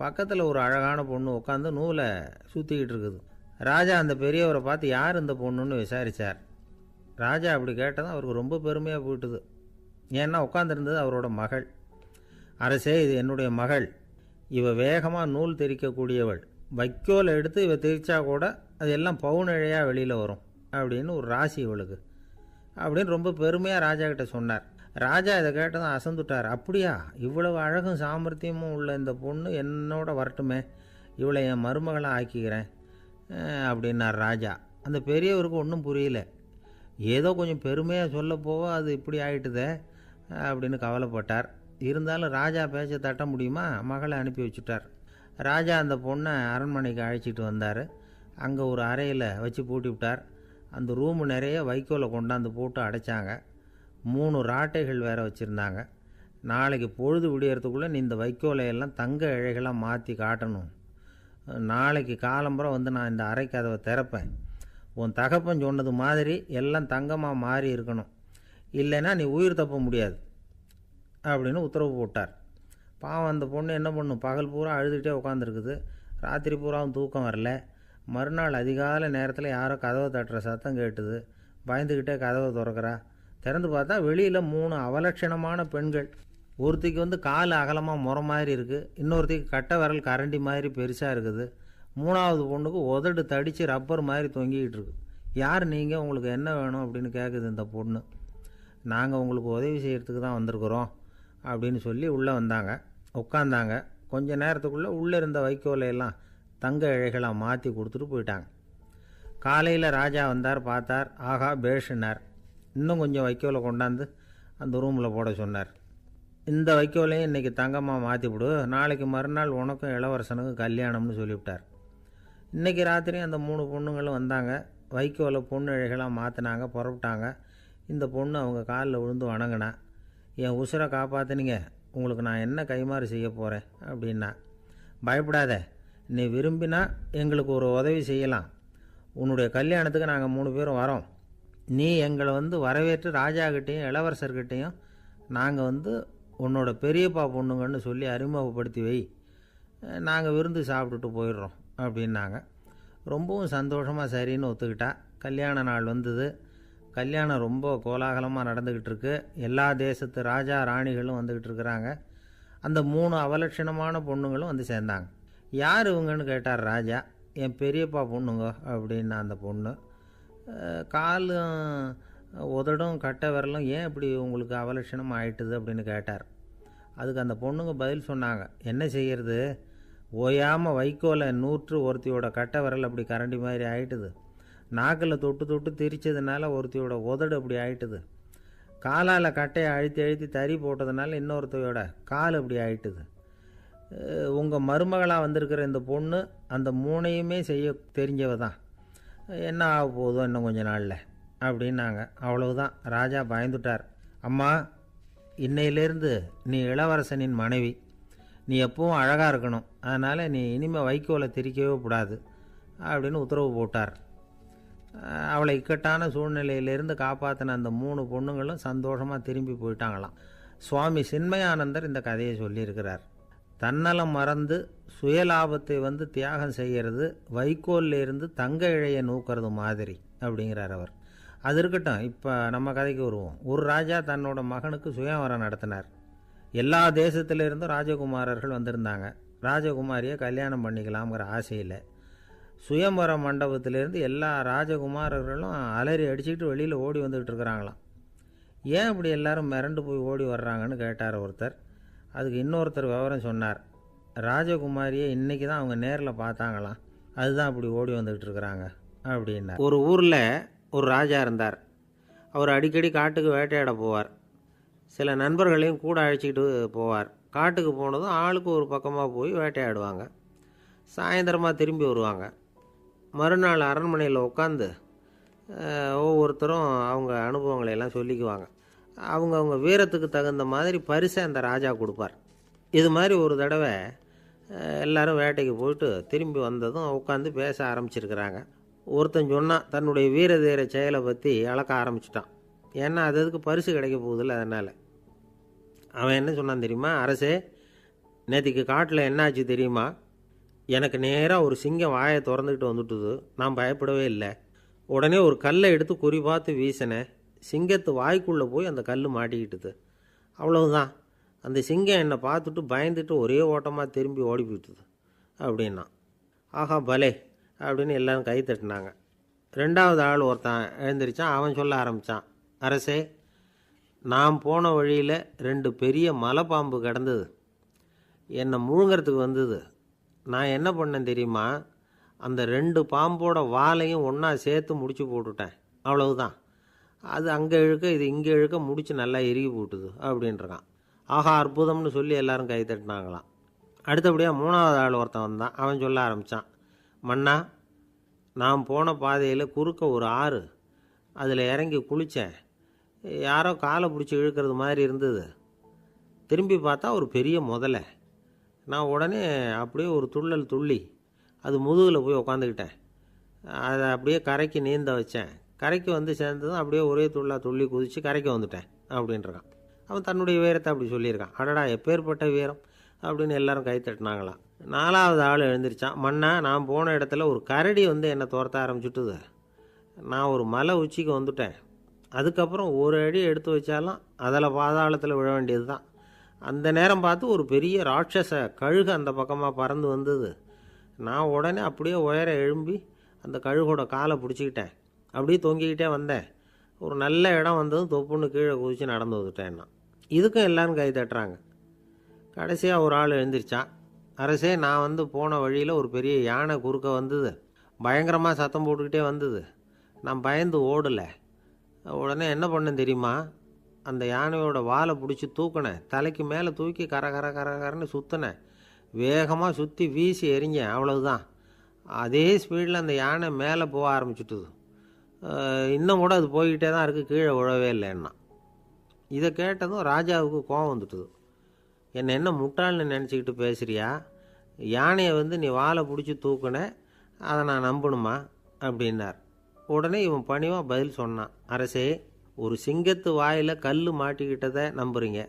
பக்கத்தில் ஒரு அழகான பொண்ணு உட்காந்து நூலை சுற்றிக்கிட்டு இருக்குது. ராஜா அந்த பெரியவரை பார்த்து யார் இந்த பொண்ணுன்னு விசாரித்தார். ராஜா அப்படி கேட்டதும் அவருக்கு ரொம்ப பெருமையாக போயிட்டுது. ஏன்னா உட்காந்துருந்தது அவரோட மகள். அரசே, இது என்னுடைய மகள், இவ வேகமாக நூல் திரிக்கக்கூடியவள், வைக்கோலை எடுத்து இவ திரிச்சா கூட அது எல்லாம் பவுனிழையாக வெளியில் வரும் அப்படின்னு ஒரு ராசி இவளுக்கு அப்படின்னு ரொம்ப பெருமையாக ராஜா கிட்ட சொன்னார். ராஜா இதை கேட்டதும் அசந்துட்டார். அப்படியா, இவ்வளவு அழகும் சாமர்த்தியமும் உள்ள இந்த பொண்ணு என்னோட வரட்டுமே, இவளை என் மருமகளை ஆக்கிக்கிறேன் அப்படின்னார் ராஜா. அந்த பெரியவருக்கு ஒன்றும் புரியல. ஏதோ கொஞ்சம் பெருமையாக சொல்ல போவ அது இப்படி ஆகிட்டுதே அப்படின்னு கவலைப்பட்டார். இருந்தாலும் ராஜா பேச்ச தட்ட முடியுமா, மகளை அனுப்பி வச்சுட்டார். ராஜா அந்த பொண்ணை அரண்மனைக்கு அழைச்சிட்டு வந்தார். அங்கே ஒரு அறையில் வச்சு பூட்டி விட்டார். அந்த ரூமு நிறைய வைக்கோலை கொண்டாந்து போட்டு அடைச்சாங்க. 3 ராட்டைகள் வேறு வச்சுருந்தாங்க. நாளைக்கு பொழுது விடியறதுக்குள்ளே நீ இந்த வைக்கோலையெல்லாம் தங்க இழைகளாக மாற்றி காட்டணும். நாளைக்கு காலம்புறம் வந்து நான் இந்த அறை கதவை திறப்பேன். உன் தகப்பன் சொன்னது மாதிரி எல்லாம் தங்கமாக மாறி இருக்கணும், இல்லைன்னா நீ உயிர் தப்ப முடியாது அப்படின்னு உத்தரவு போட்டார். பாவம் அந்த பொண்ணு என்ன பண்ணும், பகல் பூரா அழுதுகிட்டே உட்காந்துருக்குது. ராத்திரி பூராவும் தூக்கம் வரல. மறுநாள் அதிகாலை நேரத்தில் யாரோ கதவை தட்டுற சத்தம் கேட்டுது. பயந்துக்கிட்டே கதவை திறக்கிறா. திறந்து பார்த்தா வெளியில் 3 அவலட்சணமான பெண்கள். ஒருத்திக்கு வந்து கால் அகலமாக முறை மாதிரி இருக்குது, இன்னொருத்திக்கு கட்டை விரல் கரண்டி மாதிரி பெருசாக இருக்குது, 3ஆவது பொண்ணுக்கு உதடு தடித்து ரப்பர் மாதிரி தொங்கிக்கிட்டு இருக்கு. யார் நீங்கள், உங்களுக்கு என்ன வேணும் அப்படின்னு கேட்குது இந்த பொண்ணு. நாங்கள் உங்களுக்கு உதவி செய்கிறதுக்கு தான் வந்திருக்கிறோம் அப்படின்னு சொல்லி உள்ளே வந்தாங்க, உட்காந்தாங்க. கொஞ்ச நேரத்துக்குள்ளே உள்ளே இருந்த வைக்கோலையெல்லாம் தங்க இழைகளாக மாற்றி கொடுத்துட்டு போயிட்டாங்க. காலையில் ராஜா வந்தார், பார்த்தார். ஆகா பேஷுனார். இன்னும் கொஞ்சம் வைக்கோலை கொண்டாந்து அந்த ரூமில் போட சொன்னார். இந்த வைக்கோலையும் இன்றைக்கி தங்கமாக மாற்றிவிடு, நாளைக்கு மறுநாள் உனக்கும் இளவரசனுக்கும் கல்யாணம்னு சொல்லிவிட்டார். இன்றைக்கி ராத்திரி அந்த 3 பொண்ணுங்களும் வந்தாங்க. வைக்கோலை பொண்ணு இழைகளாக மாற்றினாங்க, புறப்பட்டாங்க. இந்த பொண்ணு அவங்க காலில் விழுந்து வணங்கினா. என் உசுரை காப்பாற்றினீங்க, உங்களுக்கு நான் என்ன கைமாறு செய்ய போகிறேன் அப்படின்னா. பயப்படாத, நீ விரும்பினா எங்களுக்கு ஒரு உதவி செய்யலாம். உன்னுடைய கல்யாணத்துக்கு நாங்கள் 3 பேரும் வரோம். நீ எங்களை வரவேற்று ராஜாக்கிட்டேயும் இளவரசர்கிட்டையும் நாங்கள் உன்னோட பெரியப்பா பொண்ணுங்கன்னு சொல்லி அறிமுகப்படுத்தி வை, நாங்கள் விருந்து சாப்பிட்டுட்டு போயிடுறோம் அப்படின்னாங்க. ரொம்பவும் சந்தோஷமாக சரின்னு ஒத்துக்கிட்டா. கல்யாண நாள் வந்தது. கல்யாணம் ரொம்ப கோலாகலமாக நடந்துக்கிட்டு இருக்கு. எல்லா தேசத்து ராஜா ராணிகளும் வந்துக்கிட்டு இருக்கிறாங்க. அந்த 3 அவலட்சணமான பொண்ணுங்களும் சேர்ந்தாங்க. யார் இவங்கன்னு கேட்டார் ராஜா. என் பெரியப்பா பொண்ணுங்க அப்படின்னா அந்த பொண்ணு. காலும் உதடும் கட்டை விரலும் ஏன் இப்படி உங்களுக்கு அவலட்சணம் ஆயிட்டுது அப்படின்னு கேட்டார். அதுக்கு அந்த பொண்ணுங்க பதில் சொன்னாங்க. என்ன செய்கிறது, ஓயாமல் வைக்கோலை நூற்று ஒருத்தியோட கட்டை விரல் அப்படி கரண்டி மாதிரி ஆயிட்டுது. நாக்கில் தொட்டு தொட்டு திரிச்சதுனால ஒருத்தியோட உதடு அப்படி ஆயிட்டுது. காலால் கட்டையை அழுத்தி அழுத்தி தறி போட்டதுனால இன்னொருத்தையோட கால் அப்படி ஆயிட்டுது. உங்கள் மருமகளாக வந்திருக்கிற இந்த பொண்ணு அந்த 3ஐயுமே செய்ய தெரிஞ்சவ தான். என்ன ஆக போதும் இன்னும் கொஞ்ச நாளில் அப்படின்னாங்க. அவ்வளவுதான். ராஜா பயந்துட்டார். அம்மா, இன்னையிலேருந்து நீ இளவரசனின் மனைவி. நீ எப்பவும் அழகாக இருக்கணும். அதனால் நீ இனிமேல் வைக்கோலை திரிக்கவே கூடாது அப்படின்னு உத்தரவு போட்டார். அவளை இக்கட்டான சூழ்நிலையிலேருந்து காப்பாற்றின அந்த 3 பொண்ணுங்களும் சந்தோஷமாக திரும்பி போயிட்டாங்களாம். சுவாமி சின்மயானந்தர் இந்த கதையை சொல்லியிருக்கிறார். தன்னலம் மறந்து சுயலாபத்தை தியாகம் செய்கிறது வைக்கோல்லேருந்து தங்க இழையை நூக்கிறது மாதிரி அப்படிங்கிறார் அவர். அது இருக்கட்டும், இப்போ நம்ம கதைக்கு வருவோம். ஒரு ராஜா தன்னோட மகனுக்கு சுயவரம் நடத்தினார். எல்லா தேசத்திலிருந்தும் ராஜகுமாரர்கள் வந்திருந்தாங்க. ராஜகுமாரியை கல்யாணம் பண்ணிக்கலாம்ங்கிற ஆசையில் சுயம்பர மண்டபத்திலேருந்து எல்லா ராஜகுமாரர்களும் அலறி அடிச்சுக்கிட்டு வெளியில் ஓடி வந்துக்கிட்டு இருக்கிறாங்களாம். ஏன் இப்படி எல்லாரும் மிரண்டு போய் ஓடி வர்றாங்கன்னு கேட்டார் ஒருத்தர். அதுக்கு இன்னொருத்தர் விவரம் சொன்னார். ராஜகுமாரியை இன்றைக்கி தான் அவங்க நேரில் பார்த்தாங்களாம், அதுதான் அப்படி ஓடி வந்துக்கிட்டு இருக்கிறாங்க அப்படின்னார். ஒரு ஊரில் ஒரு ராஜா இருந்தார். அவர் அடிக்கடி காட்டுக்கு வேட்டையாட போவார். சில நண்பர்களையும் கூட அழைச்சிக்கிட்டு போவார். காட்டுக்கு போனதும் ஆளுக்கு ஒரு பக்கமாக போய் வேட்டையாடுவாங்க. சாயந்தரமாக திரும்பி வருவாங்க. மறுநாள் அரண்மனையில் உட்காந்து ஒவ்வொருத்தரும் அவங்க அனுபவங்களை எல்லாம் சொல்லிக்குவாங்க. அவங்க வீரத்துக்கு தகுந்த மாதிரி பரிசை அந்த ராஜா கொடுப்பார். இது மாதிரி ஒரு தடவை எல்லாரும் வேட்டைக்கு போயிட்டு திரும்பி வந்ததும் உட்காந்து பேச ஆரம்பிச்சிருக்கிறாங்க. ஒருத்தன் சொன்னான், தன்னுடைய வீர தீர செயலை பற்றி அளக்க ஆரம்பிச்சிட்டான். ஏன்னா அதுக்கு பரிசு கிடைக்க போகுதில்ல, அதனால். அவன் என்ன சொன்னான் தெரியுமா? அரசே, நேற்றுக்கு காட்டில் என்னாச்சு தெரியுமா? எனக்கு நேராக ஒரு சிங்கம் வாயை திறந்துக்கிட்டு வந்துட்டுது. நான் பயப்படவே இல்லை. உடனே ஒரு கல்லை எடுத்து குறி பார்த்து வீசினேன். சிங்கத்து வாய்க்குள்ளே போய் அந்த கல் மாட்டிக்கிட்டுது. அவ்வளவுதான். அந்த சிங்கம் என்னை பார்த்துட்டு பயந்துட்டு ஒரே ஓட்டமாக திரும்பி ஓடி போயிட்டுது அப்படின்னா. ஆஹா பலே அப்படின்னு எல்லோரும் கை தட்டினாங்க. 2வது ஆள் ஒருத்தன் எழுந்திரிச்சான். அவன் சொல்ல ஆரம்பித்தான், அரசே, நான் போன வழியில் 2 பெரிய மலைப்பாம்பு கிடந்தது. என்னை முழுங்கிறதுக்கு வந்தது. நான் என்ன பண்ணேன் தெரியுமா? அந்த 2 பாம்போட வாலையும் ஒன்றா சேர்த்து முடிச்சு போட்டுட்டேன். அவ்வளவுதான். அது அங்கே இழுக்க இது இங்கே இழுக்க முடிச்சு நல்லா இறுகி போட்டுது அப்படின்றான். ஆஹா அற்புதம்னு சொல்லி எல்லாரும் கை தட்டினாங்களாம். அடுத்தபடியாக 3வது ஆள் ஒருத்தன் வந்தான். அவன் சொல்ல ஆரம்பித்தான், மன்னா, நான் போன பாதையில் குறுக்க ஒரு ஆறு. அதில் இறங்கி குளித்தேன். யாரோ காலை பிடிச்சி இழுக்கிறது மாதிரி இருந்தது. திரும்பி பார்த்தா ஒரு பெரிய முதலை. நான் உடனே அப்படியே ஒரு துள்ளல் துள்ளி அது முதுகில் போய் உக்காந்துக்கிட்டேன். அதை அப்படியே கரைக்கு நீந்த வச்சேன். கரைக்கு சேர்ந்ததும் அப்படியே ஒரே துள்ளி குதித்து கரைக்கு வந்துட்டேன் அப்படின்றான். அவன் தன்னுடைய வீரத்தை அப்படி சொல்லியிருக்கான். அடடா எப்பேற்பட்ட வீரம் அப்படின்னு எல்லாரும் கை தட்டினாங்களாம். 4வது ஆள் எழுந்திரிச்சான். மன்னா, நான் போன இடத்துல ஒரு கரடி என்னை துரத்த ஆரம்பிச்சுட்டுது. நான் ஒரு மலை உச்சிக்கு வந்துட்டேன். அதுக்கப்புறம் ஒரு அடி எடுத்து வச்சாலும் அதில் பாதாளத்தில் விழ வேண்டியது தான். அந்த நேரம் பார்த்து ஒரு பெரிய ராட்சச கழுகு அந்த பக்கமாக பறந்து வந்தது. நான் உடனே அப்படியே உயர எழும்பி அந்த கழுகோட காலை பிடிச்சிக்கிட்டேன். அப்படியே தொங்கிக்கிட்டே வந்தேன். ஒரு நல்ல இடம் வந்ததும் தொப்புன்னு கீழே குதித்து நடந்து வந்துட்டேன்னா. இதுக்கும் எல்லோரும் கை தட்டுறாங்க. கடைசியாக ஒரு ஆள் எழுந்திரிச்சான். அரசே, நான் போன வழியில் ஒரு பெரிய யானை குறுக்க வந்தது. பயங்கரமாக சத்தம் போட்டுக்கிட்டே வந்தது. நான் பயந்து ஓடலை. உடனே என்ன பண்ணேன் தெரியுமா, அந்த யானையோட வாலை பிடிச்சி தூக்கினேன், தலைக்கு மேலே தூக்கி கர கர கர கரன்னு சுற்றினேன், வேகமாக சுற்றி வீசி எறிஞ்சேன், அவ்வளவுதான். அதே ஸ்பீடில் அந்த யானை மேலே போக ஆரம்பிச்சுட்டுது. இன்னும் கூட அது போய்கிட்டே தான் இருக்குது, கீழே விழவே இல்லைன்னா. இதை கேட்டதும் ராஜாவுக்கு கோபம் வந்துட்டுது. என்ன முட்டாள்னு நினச்சிக்கிட்டு பேசுகிறியா? யானையை நீ வாலை பிடிச்சி தூக்குன, அதை நான் நம்பணுமா அப்படின்னார். உடனே இவன் பணிவாக பதில் சொன்னான். அரசே, ஒரு சிங்கத்து வாயில் கல் மாட்டிக்கிட்டதை நம்புறீங்க,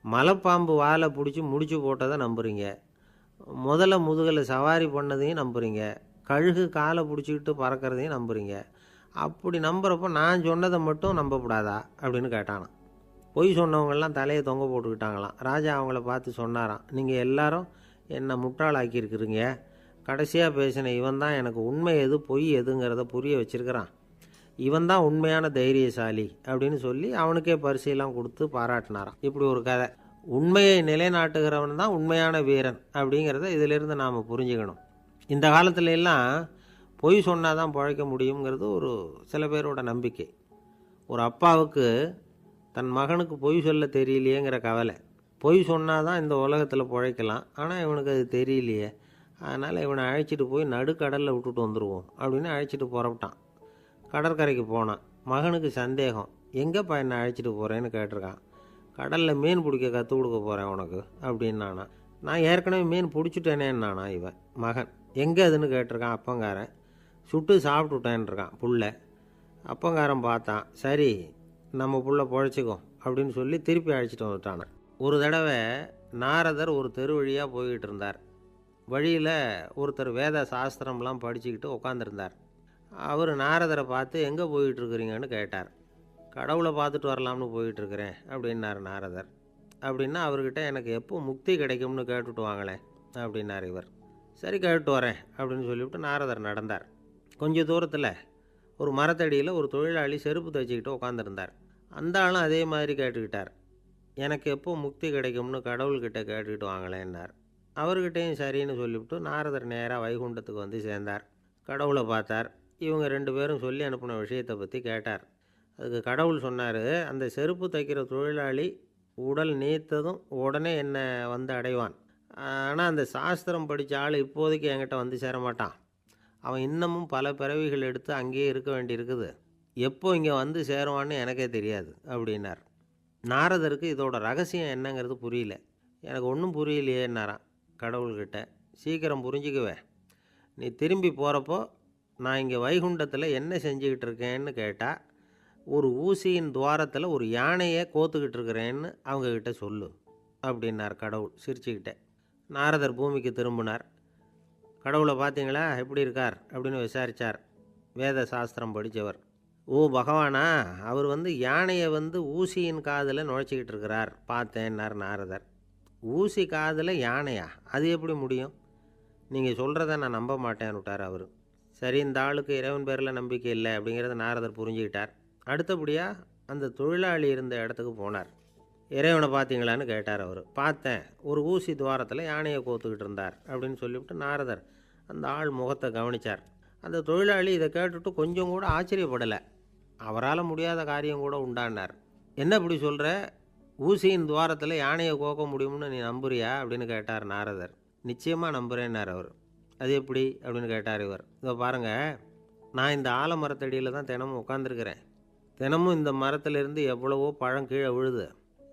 மலைப்பாம்பு வாலை பிடிச்சி முடிச்சு போட்டதை நம்புறீங்க, முதல்ல முதுகில் சவாரி பண்ணதையும் நம்புறீங்க, கழுகு காலை பிடிச்சிக்கிட்டு பறக்கிறதையும் நம்புறீங்க. அப்படி நம்புறப்போ நான் சொன்னதை மட்டும் நம்பக்கூடாதா அப்படின்னு கேட்டானான். பொய் சொன்னவங்கெல்லாம் தலையை தொங்க போட்டுக்கிட்டாங்களாம். ராஜா அவங்கள பார்த்து சொன்னாராம், நீங்கள் எல்லாரும் என்னை முட்டாளாக்கியிருக்கிறீங்க. கடைசியாக பேசின இவன் தான் எனக்கு உண்மை எது பொய் எதுங்கிறத புரிய வச்சிருக்கிறான். இவன் தான் உண்மையான தைரியசாலி அப்படின்னு சொல்லி அவனுக்கே பரிசையெல்லாம் கொடுத்து பாராட்டினாராம். இப்படி ஒரு கதை. உண்மையை நிலைநாட்டுகிறவன் தான் உண்மையான வீரன் அப்படிங்கிறத இதிலிருந்து நாம் புரிஞ்சுக்கணும். இந்த காலத்துல எல்லாம் பொய் சொன்னால் தான் பிழைக்க முடியுங்கிறது ஒரு சில பேரோட நம்பிக்கை. ஒரு அப்பாவுக்கு தன் மகனுக்கு பொய் சொல்ல தெரியலையேங்கிற கவலை. பொய் சொன்னால் தான் இந்த உலகத்தில் பிழைக்கலாம், ஆனால் இவனுக்கு அது தெரியலையே, அதனால் இவனை அழைச்சிட்டு போய் நடுக்கடலில் விட்டுட்டு வந்துடுவோம் அப்படின்னு அழைச்சிட்டு புறப்பட்டான். கடற்கரைக்கு போனான். மகனுக்கு சந்தேகம், எங்கேப்பா என்னை அழைச்சிட்டு போகிறேன்னு கேட்டிருக்கான். கடலில் மீன் பிடிக்க கற்றுக் கொடுக்க போகிறேன் உனக்கு அப்படின்னானா. நான் ஏற்கனவே மீன் பிடிச்சிட்டேனேன்னானா இவன் மகன். எங்கே அதுன்னு கேட்டிருக்கான். அப்பங்காரன். சுட்டு சாப்பிட்டுட்டேன்ருக்கான் புள்ள. அப்பங்காரன் பார்த்தான், சரி நம்ம புள்ள பொழைச்சிக்கும் அப்படின்னு சொல்லி திருப்பி அழைச்சிட்டு வந்துட்டானே. ஒரு தடவை நாரதர் ஒரு தெரு வழியாக போய்கிட்டு இருந்தார். வழியில் ஒருத்தர் வேத சாஸ்திரம்லாம் படிச்சுக்கிட்டு உட்காந்துருந்தார். அவர் நாரதரை பார்த்து எங்கே போயிட்டுருக்குறீங்கன்னு கேட்டார். கடவுளை பார்த்துட்டு வரலாம்னு போயிட்டுருக்கிறேன் அப்படின்னார் நாரதர். அப்படின்னா அவர்கிட்ட எனக்கு எப்போ முக்தி கிடைக்கும்னு கேட்டுட்டு வாங்களேன் அப்படின்னார் இவர். சரி கேட்டு வரேன் அப்படின்னு சொல்லிவிட்டு நாரதர் நடந்தார். கொஞ்சம் தூரத்தில் ஒரு மரத்தடியில் ஒரு தொழிலாளி செருப்பு தைச்சிக்கிட்டு உட்காந்துருந்தார். அந்த ஆளும் அதே மாதிரி கேட்டுக்கிட்டார், எனக்கு எப்போ முக்தி கிடைக்கும்னு கடவுள்கிட்ட கேட்டுக்கிட்டு வாங்களேன்னார். அவர்கிட்டையும் சரின்னு சொல்லிவிட்டு நாரதர் நேராக வைகுண்டத்துக்கு வந்து சேர்ந்தார். கடவுளை பார்த்தார். இவங்க ரெண்டு பேரும் சொல்லி அனுப்பின விஷயத்தை பற்றி கேட்டார். அதுக்கு கடவுள் சொன்னார், அந்த செருப்பு தைக்கிற தொழிலாளி உடல் நீத்ததும் உடனே என்னை வந்து அடைவான். ஆனால் அந்த சாஸ்திரம் படித்த ஆள் இப்போதைக்கு என்கிட்ட வந்து சேரமாட்டான். அவன் இன்னமும் பல பிறவிகள் எடுத்து அங்கேயே இருக்க வேண்டியிருக்குது. எப்போ இங்கே வந்து சேருவான்னு எனக்கே தெரியாது அப்படின்னார். நாரதருக்கு இதோட ரகசியம் என்னங்கிறது புரியல. எனக்கு ஒன்றும் புரியலையேன்னாரான் கடவுள்கிட்ட. சீக்கிரம் புரிஞ்சுக்குவேன், நீ திரும்பி போகிறப்போ நான் இங்கே வைகுண்டத்தில் என்ன செஞ்சுக்கிட்டு இருக்கேன்னு கேட்டால், ஒரு ஊசியின் துவாரத்தில் ஒரு யானையை கோத்துக்கிட்டு இருக்கிறேன்னு அவங்கக்கிட்ட சொல்லு அப்படின்னார் கடவுள் சிரிச்சுக்கிட்டே. நாரதர் பூமிக்கு திரும்பினார். கடவுளை பார்த்தீங்களா எப்படி இருக்கார் அப்படின்னு விசாரித்தார் வேத சாஸ்திரம் படித்தவர். ஓ பகவானா, அவர் யானையை ஊசியின் காதில் நுழைச்சிக்கிட்டு இருக்கிறார் பார்த்தேன்னார் நாரதர். ஊசி காதில் யானையா? அது எப்படி முடியும்? நீங்கள் சொல்கிறத நான் நம்ப மாட்டேன்னு விட்டார் அவர். சரி, இந்த ஆளுக்கு இறைவன் பேரில் நம்பிக்கை இல்லை அப்படிங்கிறத நாரதர் புரிஞ்சுக்கிட்டார். அடுத்தபடியாக அந்த தொழிலாளி இருந்த இடத்துக்கு போனார். இறைவனை பார்த்தீங்களான்னு கேட்டார் அவர். பார்த்தேன், ஒரு ஊசி துவாரத்தில் யானையை கோத்துக்கிட்டு இருந்தார் அப்படின்னு சொல்லிவிட்டு நாரதர் அந்த ஆள் முகத்தை கவனித்தார். அந்த தொழிலாளி இதை கேட்டுட்டு கொஞ்சம் கூட ஆச்சரியப்படலை. அவரால் முடியாத காரியம் கூட உண்டானார். என்ன இப்படி சொல்கிற, ஊசியின் துவாரத்தில் யானையை கோக்க முடியும்னு நீ நம்புறியா அப்படின்னு கேட்டார் நாரதர். நிச்சயமாக நம்புகிறேன்னார் அவர். அது எப்படி அப்படின்னு கேட்டார் இவர். இதோ பாருங்கள், நான் இந்த ஆலமரத்தடியில் தான் தினமும் உட்காந்துருக்கிறேன். தினமும் இந்த மரத்திலிருந்து எவ்வளவோ பழம் கீழே விழுது.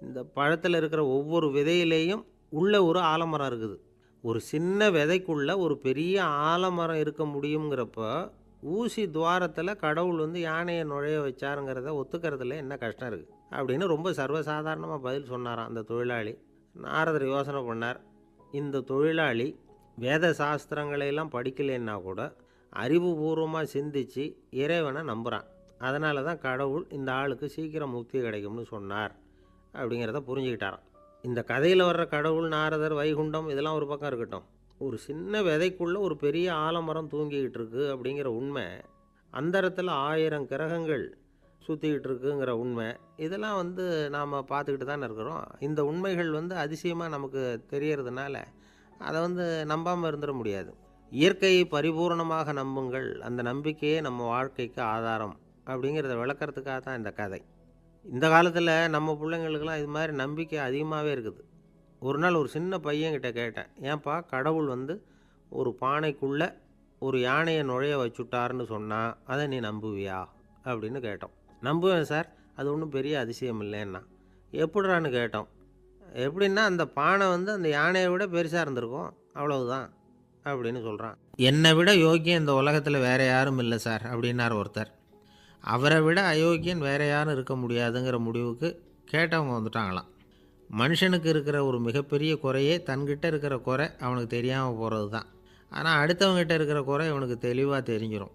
இந்த பழத்தில் இருக்கிற ஒவ்வொரு விதையிலேயும் உள்ள ஒரு ஆலமரம் இருக்குது. ஒரு சின்ன விதைக்குள்ளே ஒரு பெரிய ஆலமரம் இருக்க முடியுங்கிறப்போ ஊசி துவாரத்தில் கடவுள் யானையை நுழைய வச்சாருங்கிறத ஒத்துக்கிறதுல என்ன கஷ்டம் இருக்குது அப்படின்னு ரொம்ப சர்வசாதாரணமாக பதில் சொன்னாராம் அந்த தொழிலாளி. நாரதர் யோசனை பண்ணார், இந்த தொழிலாளி வேத சாஸ்திரங்களையெல்லாம் படிக்கலைன்னா கூட அறிவுபூர்வமாக சிந்தித்து இறைவனை நம்புகிறான். அதனால தான் கடவுள் இந்த ஆளுக்கு சீக்கிரம் முக்தி கிடைக்கும்னு சொன்னார் அப்படிங்கிறத புரிஞ்சுக்கிட்டாராம். இந்த கதையில் வர்ற கடவுள், நாரதர், வைகுண்டம் இதெல்லாம் ஒரு பக்கம் இருக்கட்டும், ஒரு சின்ன விதைக்குள்ளே ஒரு பெரிய ஆலமரம் தூங்கிக்கிட்டு இருக்கு அப்படிங்கிற உண்மை, அந்தரத்தில் 1000 கிரகங்கள் சுற்றிக்கிட்டு இருக்குங்கிற உண்மை, இதெல்லாம் நாம் பார்த்துக்கிட்டு தானே இருக்கிறோம். இந்த உண்மைகள் அதிசயமாக நமக்கு தெரியறதுனால அதை நம்பாமல் இருந்துட முடியாது. இயற்கையை பரிபூர்ணமாக நம்புங்கள், அந்த நம்பிக்கையே நம்ம வாழ்க்கைக்கு ஆதாரம் அப்படிங்கிறத விளக்கறதுக்காக தான் இந்த கதை. இந்த காலத்தில் நம்ம பிள்ளைங்களுக்கெல்லாம் இது மாதிரி நம்பிக்கை அதிகமாகவே இருக்குது. ஒரு நாள் ஒரு சின்ன பையன்கிட்ட கேட்டேன், ஏன்பா கடவுள் வந்து ஒரு பானைக்குள்ளே ஒரு யானையை நுழைய வச்சுட்டாருன்னு சொன்னால் அதை நீ நம்புவியா அப்படின்னு கேட்டோம். நம்புவேன் சார், அது ஒன்றும் பெரிய அதிசயம் இல்லைன்னா. எப்படிறான்னு கேட்டோம். எப்படின்னா அந்த பானை வந்து அந்த யானையை விட பெருசாக இருந்திருக்கும், அவ்வளவுதான் அப்படின்னு சொல்கிறான். என்னை விட யோக்கியம் இந்த உலகத்தில் வேறு யாரும் இல்லை சார் அப்படின்னார் ஒருத்தர். அவரை விட அயோக்கியன் வேறு யாரும் இருக்க முடியாதுங்கிற முடிவுக்கு கேட்டவங்க வந்துட்டாங்களாம். மனுஷனுக்கு இருக்கிற ஒரு மிகப்பெரிய குறையே தன்கிட்ட இருக்கிற குறை அவனுக்கு தெரியாமல் போகிறது தான். ஆனால் அடுத்தவங்ககிட்ட இருக்கிற குறை இவனுக்கு தெளிவாக தெரிஞ்சிடும்.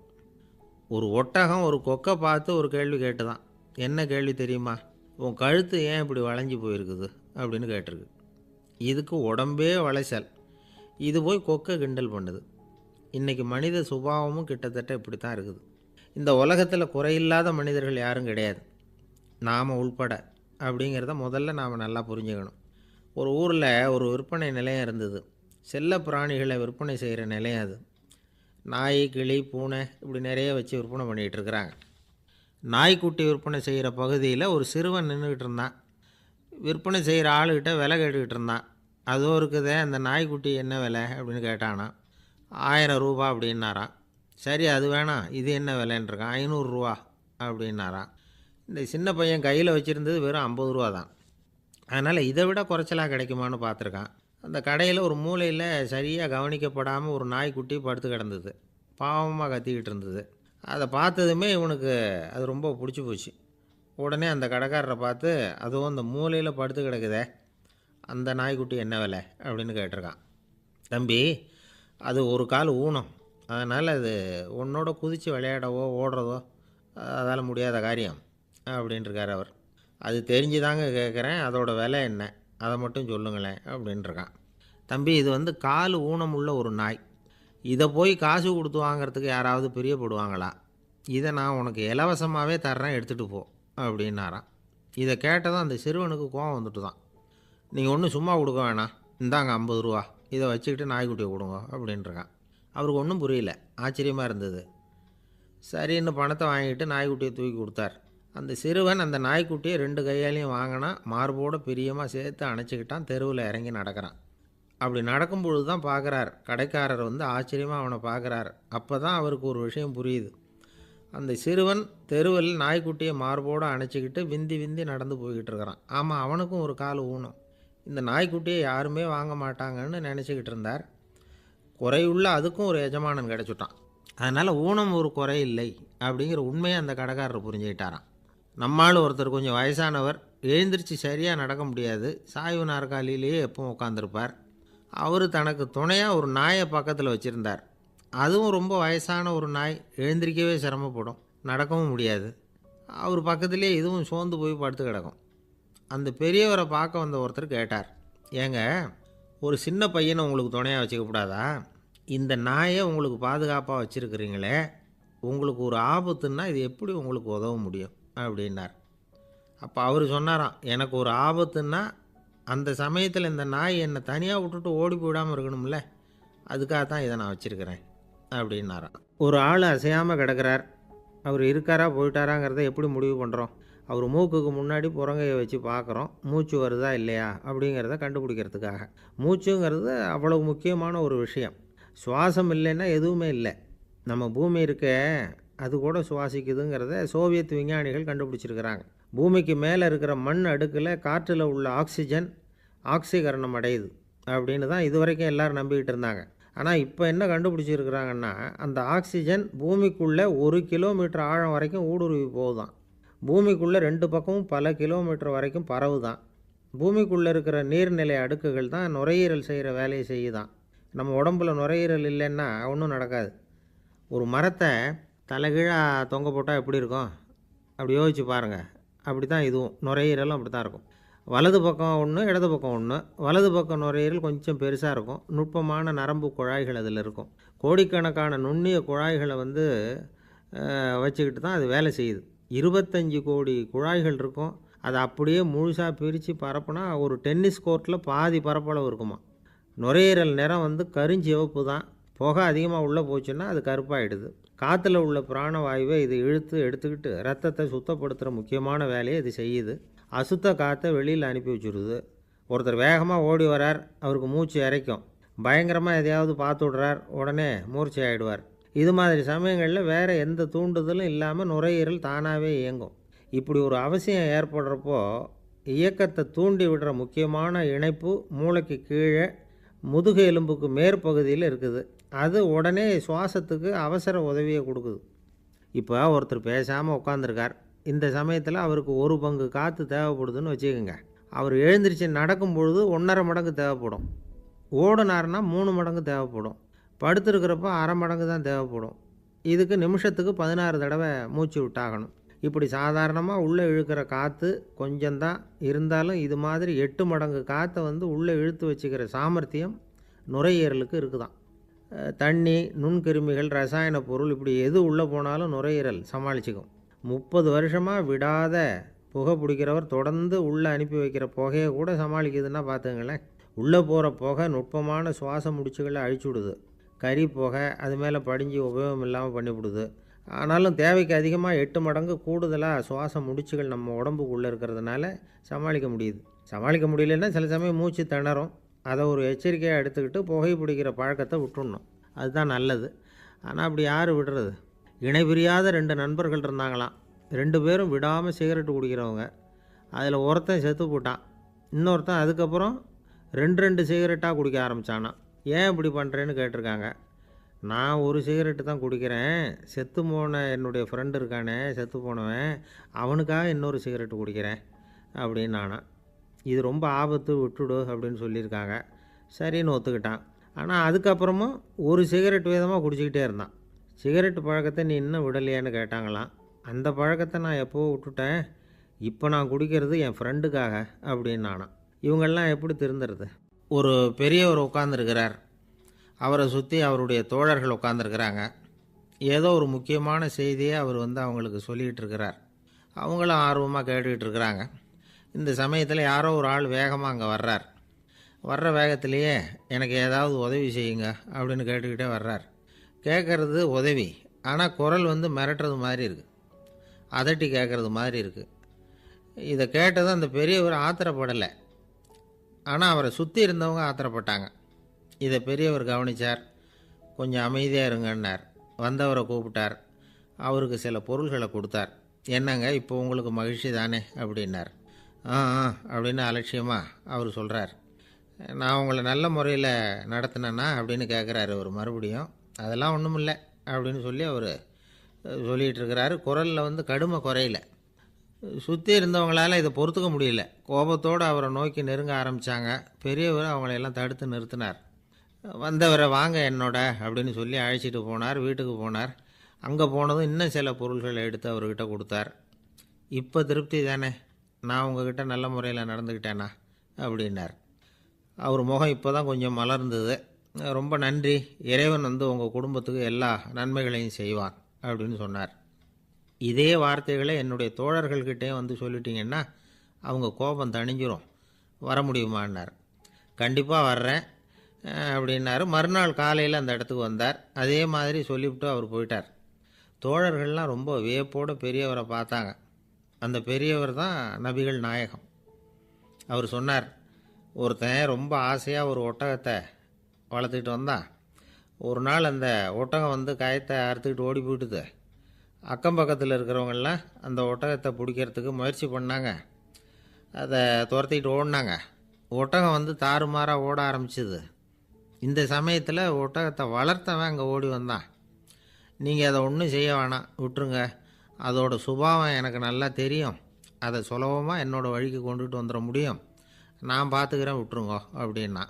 ஒரு ஒட்டகம் ஒரு கொக்கை பார்த்து ஒரு கேள்வி கேட்டுதான். என்ன கேள்வி தெரியுமா? உன் கழுத்து ஏன் இப்படி வளைஞ்சி போயிருக்குது அப்படின்னு கேட்டிருக்கு. இதுக்கு உடம்பே வளைச்சல். இது போய் கொக்கை கிண்டல் பண்ணுது. இன்றைக்கி மனித சுபாவமும் கிட்டத்தட்ட இப்படி தான் இருக்குது. இந்த உலகத்தில் குறையில்லாத மனிதர்கள் யாரும் கிடையாது, நாம் உள்பட அப்படிங்கிறத முதல்ல நாம் நல்லா புரிஞ்சுக்கணும். ஒரு ஊரில் ஒரு விற்பனை நிலையம் இருந்தது. செல்ல பிராணிகளை விற்பனை செய்கிற நிலையம் அது. நாய், கிளி, பூனை இப்படி நிறைய வச்சு விற்பனை பண்ணிகிட்டு இருக்கிறாங்க. நாய்க்குட்டி விற்பனை செய்கிற பகுதியில் ஒரு சிறுவன் நின்றுக்கிட்டு இருந்தான். விற்பனை செய்கிற ஆளுகிட்ட விலை கேட்டுக்கிட்டு இருந்தான். அதோ இருக்குதே அந்த நாய்க்குட்டி என்ன விலை அப்படின்னு கேட்டானா. 1000 ரூபா அப்படின்னாரான். சரி அது வேணாம், இது என்ன விலைன்றிருக்கான். 500 ரூபா அப்படின்னாரான். இந்த சின்ன பையன் கையில் வச்சுருந்தது வெறும் 50 ரூபா தான். அதனால் இதை விட குறைச்சலாக கிடைக்குமான்னு பார்த்துருக்கான். அந்த கடையில் ஒரு மூலையில் சரியாக கவனிக்கப்படாமல் ஒரு நாய்க்குட்டி படுத்து கிடந்தது. பாவமாக கத்திக்கிட்டு இருந்தது. அதை பார்த்ததுமே இவனுக்கு அது ரொம்ப பிடிச்சி போச்சு. உடனே அந்த கடைக்காரரை பார்த்து, அதுவும் அந்த மூலையில் படுத்து கிடக்குதே அந்த நாய்க்குட்டி என்ன விலை அப்படின்னு கேட்டிருக்கான். தம்பி, அது ஒரு கால் ஊனம், அதனால் அது உன்னோட குதித்து விளையாடவோ ஓடுறதோ அதால் முடியாத காரியம் அப்படின்ட்டுருக்கார் அவர். அது தெரிஞ்சு தாங்க கேட்குறேன், அதோட விலை என்ன அதை மட்டும் சொல்லுங்களேன் அப்படின்ட்டுருக்கான். தம்பி, இது வந்து கால் ஊனம் உள்ள ஒரு நாய். இதை போய் காசு கொடுத்து வாங்கிறதுக்கு யாராவது பிரியப்படுவாங்களா? இதை நான் உனக்கு இலவசமாகவே தர்றேன், எடுத்துகிட்டு போ அப்படின்னாரான். இதை கேட்டதும் அந்த சிறுவனுக்கு கோவம் வந்துட்டு தான். நீங்கள் ஒன்றும் சும்மா கொடுக்க வேணாம், இந்தாங்க 50 ரூபா, இதை வச்சுக்கிட்டு நாய்க்குட்டியை கொடுங்க அப்படின்ட்டுருக்கான். அவருக்கு ஒன்றும் புரியல, ஆச்சரியமாக இருந்தது. சரின்னு பணத்தை வாங்கிட்டு நாய்க்குட்டியை தூக்கி கொடுத்தார். அந்த சிறுவன் அந்த நாய்க்குட்டியை 2 கையாலையும் வாங்கினா, மார்போடு பிரியமாக சேர்த்து அணைச்சிக்கிட்டான். தெருவில் இறங்கி நடக்கிறான். அப்படி நடக்கும்பொழுது தான் பார்க்குறார், கடைக்காரர் வந்து ஆச்சரியமாக அவனை பார்க்குறார். அப்போ தான் அவருக்கு ஒரு விஷயம் புரியுது. அந்த சிறுவன் தெருவில் நாய்க்குட்டியை மார்போடு அணைச்சிக்கிட்டு விந்தி விந்தி நடந்து போய்கிட்டு இருக்கிறான். ஆமாம், அவனுக்கும் ஒரு கால் ஊனம். இந்த நாய்க்குட்டியை யாருமே வாங்க மாட்டாங்கன்னு நினச்சிக்கிட்டு இருந்தார். குறையுள்ள அதுக்கும் ஒரு எஜமானன் கிடச்சிட்டான். அதனால் ஊனம் ஒரு குறை இல்லை அப்படிங்கிற உண்மையை அந்த கடைக்காரர் புரிஞ்சுக்கிட்டாரான். நம்மால் ஒருத்தர் கொஞ்சம் வயசானவர், எழுந்திரிச்சு சரியாக நடக்க முடியாது, சாய்வு நாற்காலியிலேயே எப்பவும் உட்காந்துருப்பார். அவர் தனக்கு துணையாக ஒரு நாயை பக்கத்தில் வச்சுருந்தார். அதுவும் ரொம்ப வயசான ஒரு நாய், எழுந்திரிக்கவே சிரமப்படும், நடக்கவும் முடியாது. அவர் பக்கத்துலேயே இதுவும் சோர்ந்து போய் படுத்து கிடக்கும். அந்த பெரியவரை பார்க்க வந்த ஒருத்தர் கேட்டார், ஏங்க, ஒரு சின்ன பையனை உங்களுக்கு துணையாக வச்சுக்கக்கூடாதா? இந்த நாயை உங்களுக்கு பாதுகாப்பாக வச்சுருக்கிறீங்களே, உங்களுக்கு ஒரு ஆபத்துன்னா இது எப்படி உங்களுக்கு உதவ முடியும் அப்படின்னார். அப்போ அவர் சொன்னாராம், எனக்கு ஒரு ஆபத்துன்னா அந்த சமயத்தில் இந்த நாய் என்னை தனியாக விட்டுட்டு ஓடி போயிடாமல் இருக்கணும்ல, அதுக்காக தான் இதை நான் வச்சுருக்கிறேன் அப்படின்னாராம். ஒரு ஆள் அசையாமல் கிடக்கிறார். அவர் இருக்காரா போயிட்டாராங்கிறத எப்படி முடிவு பண்ணுறோம்? அவர் மூக்குக்கு முன்னாடி புறங்கையை வச்சு பார்க்குறோம், மூச்சு வருதா இல்லையா அப்படிங்கிறத கண்டுபிடிக்கிறதுக்காக. மூச்சுங்கிறது அவ்வளவு முக்கியமான ஒரு விஷயம். சுவாசம் இல்லைன்னா எதுவுமே இல்லை. நம்ம பூமி இருக்க அது கூட சுவாசிக்குதுங்கிறத சோவியத் விஞ்ஞானிகள் கண்டுபிடிச்சிருக்கிறாங்க. பூமிக்கு மேலே இருக்கிற மண் அடுக்கில் காற்றில் உள்ள ஆக்சிஜன் ஆக்சிகரணம் அடையுது அப்படின்னு தான் இதுவரைக்கும் எல்லோரும் நம்பிக்கிட்டு இருந்தாங்க. ஆனால் இப்போ என்ன கண்டுபிடிச்சிருக்கிறாங்கன்னா, அந்த ஆக்சிஜன் பூமிக்குள்ளே 1 கிலோமீட்டர் ஆழம் வரைக்கும் ஊடுருவி போகுதான். பூமிக்குள்ளே 2 பக்கமும் பல கிலோமீட்டர் வரைக்கும் பரவுதான். பூமிக்குள்ளே இருக்கிற நீர்நிலை அடுக்குகள் தான் நுரையீரல் செய்கிற வேலையை செய்யுதான். நம்ம உடம்புல நுரையீரல் இல்லைன்னா ஒன்றும் நடக்காது. ஒரு மரத்தை தலைகீழாக தொங்க போட்டால் எப்படி இருக்கும்? அப்படி யோசிச்சு பாருங்கள். அப்படி தான் இதுவும், நுரையீரலும் அப்படி தான் இருக்கும். வலது பக்கம் ஒன்று, இடது பக்கம் ஒன்று. வலது பக்கம் நுரையீரல் கொஞ்சம் பெருசாக இருக்கும், நுட்பமான நரம்பு குழாய்கள் அதில் இருக்கும். கோடிக்கணக்கான நுண்ணிய குழாய்களை வந்து வச்சுக்கிட்டு தான் அது வேலை செய்யுது. 25 கோடி குழாய்கள் இருக்கும். அதை அப்படியே முழுசாக பிரித்து பரப்புனா ஒரு டென்னிஸ் கோர்ட்டில் பாதி பரப்பளவு இருக்குமா. நுரையீரல் நிறம் வந்து கருஞ்சிவப்பு தான். புகை அதிகமாக உள்ளே போச்சுன்னா அது கருப்பாயிடுது. காற்றுல உள்ள பிராணவாயுவை இது இழுத்து எடுத்துக்கிட்டு ரத்தத்தை சுத்தப்படுத்துகிற முக்கியமான வேலையை இது செய்யுது. அசுத்த காற்றை வெளியில் அனுப்பி வச்சுருது. ஒருத்தர் வேகமாக ஓடி வரார், அவருக்கு மூச்சு இறைக்கும். பயங்கரமாக எதையாவது பார்த்து விடுறார், உடனே மூர்ச்சை ஆகிடுவார். இது மாதிரி சமயங்களில் வேறு எந்த தூண்டுதலும் இல்லாமல் நுரையீரல் தானாகவே இயங்கும். இப்படி ஒரு அவசியம் ஏற்படுறப்போ இயக்கத்தை தூண்டி விடுற முக்கியமான இணைப்பு மூளைக்கு கீழே முதுகு எலும்புக்கு மேற்பகுதியில் இருக்குது. அது உடனே சுவாசத்துக்கு அவசர உதவியை கொடுக்குது. இப்போ ஒருத்தர் பேசாமல் உட்காந்துருக்கார். இந்த சமயத்தில் அவருக்கு 1 பங்கு காற்று தேவைப்படுதுன்னு வச்சுக்கோங்க. அவர் எழுந்திரிச்சு நடக்கும் பொழுது 1.5 மடங்கு தேவைப்படும். ஓடினார்னா 3 மடங்கு தேவைப்படும். படுத்துருக்கிறப்ப 1/2 மடங்கு தான் தேவைப்படும். இதுக்கு நிமிஷத்துக்கு 16 தடவை மூச்சு விட்டாகணும். இப்படி சாதாரணமாக உள்ளே இழுக்கிற காற்று கொஞ்சம்தான் இருந்தாலும் இது மாதிரி 8 மடங்கு காற்றை உள்ளே இழுத்து வச்சுக்கிற சாமர்த்தியம் நுரையீரலுக்கு இருக்குதான். தண்ணி, நுண்கிருமிகள், ரசாயன பொருள் இப்படி எது உள்ளே போனாலும் நுரையீரல் சமாளிச்சுக்கும். 30 வருஷமாக விடாத புகை பிடிக்கிறவர் தொடர்ந்து உள்ளே அனுப்பி வைக்கிற புகையை கூட சமாளிக்குதுன்னா பார்த்துங்களேன். உள்ளே போகிற புகை நுட்பமான சுவாச முடிச்சுகளை அழிச்சு விடுது. கறி புகை அது மேலே படிஞ்சு உபயோகம் இல்லாமல் பண்ணிவிடுது. ஆனாலும் தேவைக்கு அதிகமாக 8 மடங்கு கூடுதலாக சுவாச முடிச்சுகள் நம்ம உடம்புக்குள்ளே இருக்கிறதுனால சமாளிக்க முடியுது. சமாளிக்க முடியலன்னா சில சமயம் மூச்சு திணறும். அதை ஒரு எச்சரிக்கையாக எடுத்துக்கிட்டு புகை பிடிக்கிற பழக்கத்தை விட்டுடணும். அதுதான் நல்லது. ஆனால் அப்படி யார் விடுறது? இணை பிரியாத 2 நண்பர்கள் இருந்தாங்களாம். 2 பேரும் விடாமல் சிகரெட்டு குடிக்கிறவங்க. அதில் ஒருத்தன் செத்து போட்டான். இன்னொருத்தன் அதுக்கப்புறம் 2 சிகரெட்டாக குடிக்க ஆரம்பித்தானான். ஏன் இப்படி பண்ணுறேன்னு கேட்டிருக்காங்க. நான் ஒரு சிகரெட்டு தான் குடிக்கிறேன், செத்து போன என்னுடைய ஃப்ரெண்டு இருக்கானே செத்து போனவன், அவனுக்காக இன்னொரு சிகரெட்டு குடிக்கிறேன் அப்படின்னு நானா. இது ரொம்ப ஆபத்து, விட்டுடு அப்படின்னு சொல்லியிருக்காங்க. சரின்னு ஒத்துக்கிட்டான். ஆனால் அதுக்கப்புறமும் ஒரு சிகரெட் வீதமாக குடிச்சிக்கிட்டே இருந்தான். சிகரெட்டு பழக்கத்தை நீ இன்னும் விடலையான்னு கேட்டாங்களாம். அந்த பழக்கத்தை நான் எப்போவோ விட்டுட்டேன், இப்போ நான் குடிக்கிறது என் ஃப்ரெண்டுக்காக அப்படின்னு நானா. இவங்கெல்லாம் எப்படி திருந்துறது? ஒரு பெரியவர் உட்காந்துருக்கிறார். அவரை சுற்றி அவருடைய தோழர்கள் உட்காந்துருக்கிறாங்க. ஏதோ ஒரு முக்கியமான செய்தியை அவர் அவங்களுக்கு சொல்லிகிட்டு இருக்கிறார். அவங்களும் ஆர்வமாக கேட்டுக்கிட்டு இருக்கிறாங்க. இந்த சமயத்தில் யாரோ ஒரு ஆள் வேகமாக அங்கே வர்றார். வர்ற வேகத்திலேயே எனக்கு ஏதாவது உதவி செய்யுங்க அப்படின்னு கேட்டுக்கிட்டே வர்றார். கேட்குறது உதவி, ஆனால் குரல் மிரட்டுறது மாதிரி இருக்குது, அதட்டி கேட்குறது மாதிரி இருக்குது. இதை கேட்டதும் அந்த பெரியவர் ஆத்திரப்படலை, ஆனால் அவரை சுற்றி இருந்தவங்க ஆத்திரப்பட்டாங்க. இதை பெரியவர் கவனித்தார். கொஞ்சம் அமைதியாக இருங்கன்னார். வந்தவரை கூப்பிட்டார். அவருக்கு சில பொருள்களை கொடுத்தார். என்னங்க இப்போ உங்களுக்கு மகிழ்ச்சி தானே அப்படின்னார். ஆ அப்படின்னு அலட்சியமாக அவர் சொல்கிறார். நான் உங்களை நல்ல முறையில் நடத்தினேன்னா அப்படின்னு கேட்குறாரு அவர் மறுபடியும். அதெல்லாம் ஒன்றும் இல்லை அப்படின்னு சொல்லி அவர் சொல்லிகிட்டு இருக்கிறாரு. குரலில் கடுமை குறையில. சுற்றி இருந்தவங்களால் இதை பொறுத்துக்க முடியல. கோபத்தோடு அவரை நோக்கி நெருங்க ஆரம்பித்தாங்க. பெரியவர் அவங்களையெல்லாம் தடுத்து நிறுத்தினார். வந்தவரை வாங்க என்னோட அப்படின்னு சொல்லி அழைச்சிட்டு போனார். வீட்டுக்கு போனார். அங்கே போனதும் இன்னும் சில பொருள்களை எடுத்து அவர்கிட்ட கொடுத்தார். இப்போ திருப்தி தானே, நான் உங்ககிட்ட நல்ல முறையில் நடந்துக்கிட்டேனா அப்படின்னார். அவர் முகம் இப்போ தான் கொஞ்சம் மலர்ந்தது. ரொம்ப நன்றி, இறைவன் உங்கள் குடும்பத்துக்கு எல்லா நன்மைகளையும் செய்வான் அப்படின்னு சொன்னார். இதே வார்த்தைகளை என்னுடைய தோழர்கள்கிட்டே சொல்லிட்டீங்கன்னா அவங்க கோபம் தணிஞ்சிரும், வர முடியுமான்னார். கண்டிப்பாக வர்றேன் அப்படின்னாரு. மறுநாள் காலையில் அந்த இடத்துக்கு வந்தார். அதே மாதிரி சொல்லிவிட்டு அவர் போயிட்டார். தோழர்கள்லாம் ரொம்ப வியப்போடு பெரியவரை பார்த்தாங்க. அந்த பெரியவர் தான் நபிகள் நாயகம். அவர் சொன்னார், ஒருத்தன் ரொம்ப ஆசையாக ஒரு ஒட்டகத்தை வளர்த்துக்கிட்டு வந்தான். ஒரு நாள் அந்த ஒட்டகம் கயத்தை அறுத்துக்கிட்டு ஓடி போயிட்டுது. அக்கம் பக்கத்தில் இருக்கிறவங்கெல்லாம் அந்த ஒட்டகத்தை பிடிக்கிறதுக்கு முயற்சி பண்ணாங்க. அதை துரத்திக்கிட்டு ஓடினாங்க. ஒட்டகம் தாறுமாறாக ஓட ஆரம்பிச்சிது. இந்த சமயத்தில் ஒட்டகத்தை வளர்த்தவன் அங்கே ஓடி வந்தான். நீங்கள் அதை ஒன்றும் செய்ய வேணாம், விட்டுருங்க, அதோட சுபாவம் எனக்கு நல்லா தெரியும், அதை சுலபமாக என்னோடய வழிக்கு கொண்டுட்டு வந்துட முடியும், நான் பார்த்துக்கிறேன், விட்டுருங்கோ அப்படின்னா.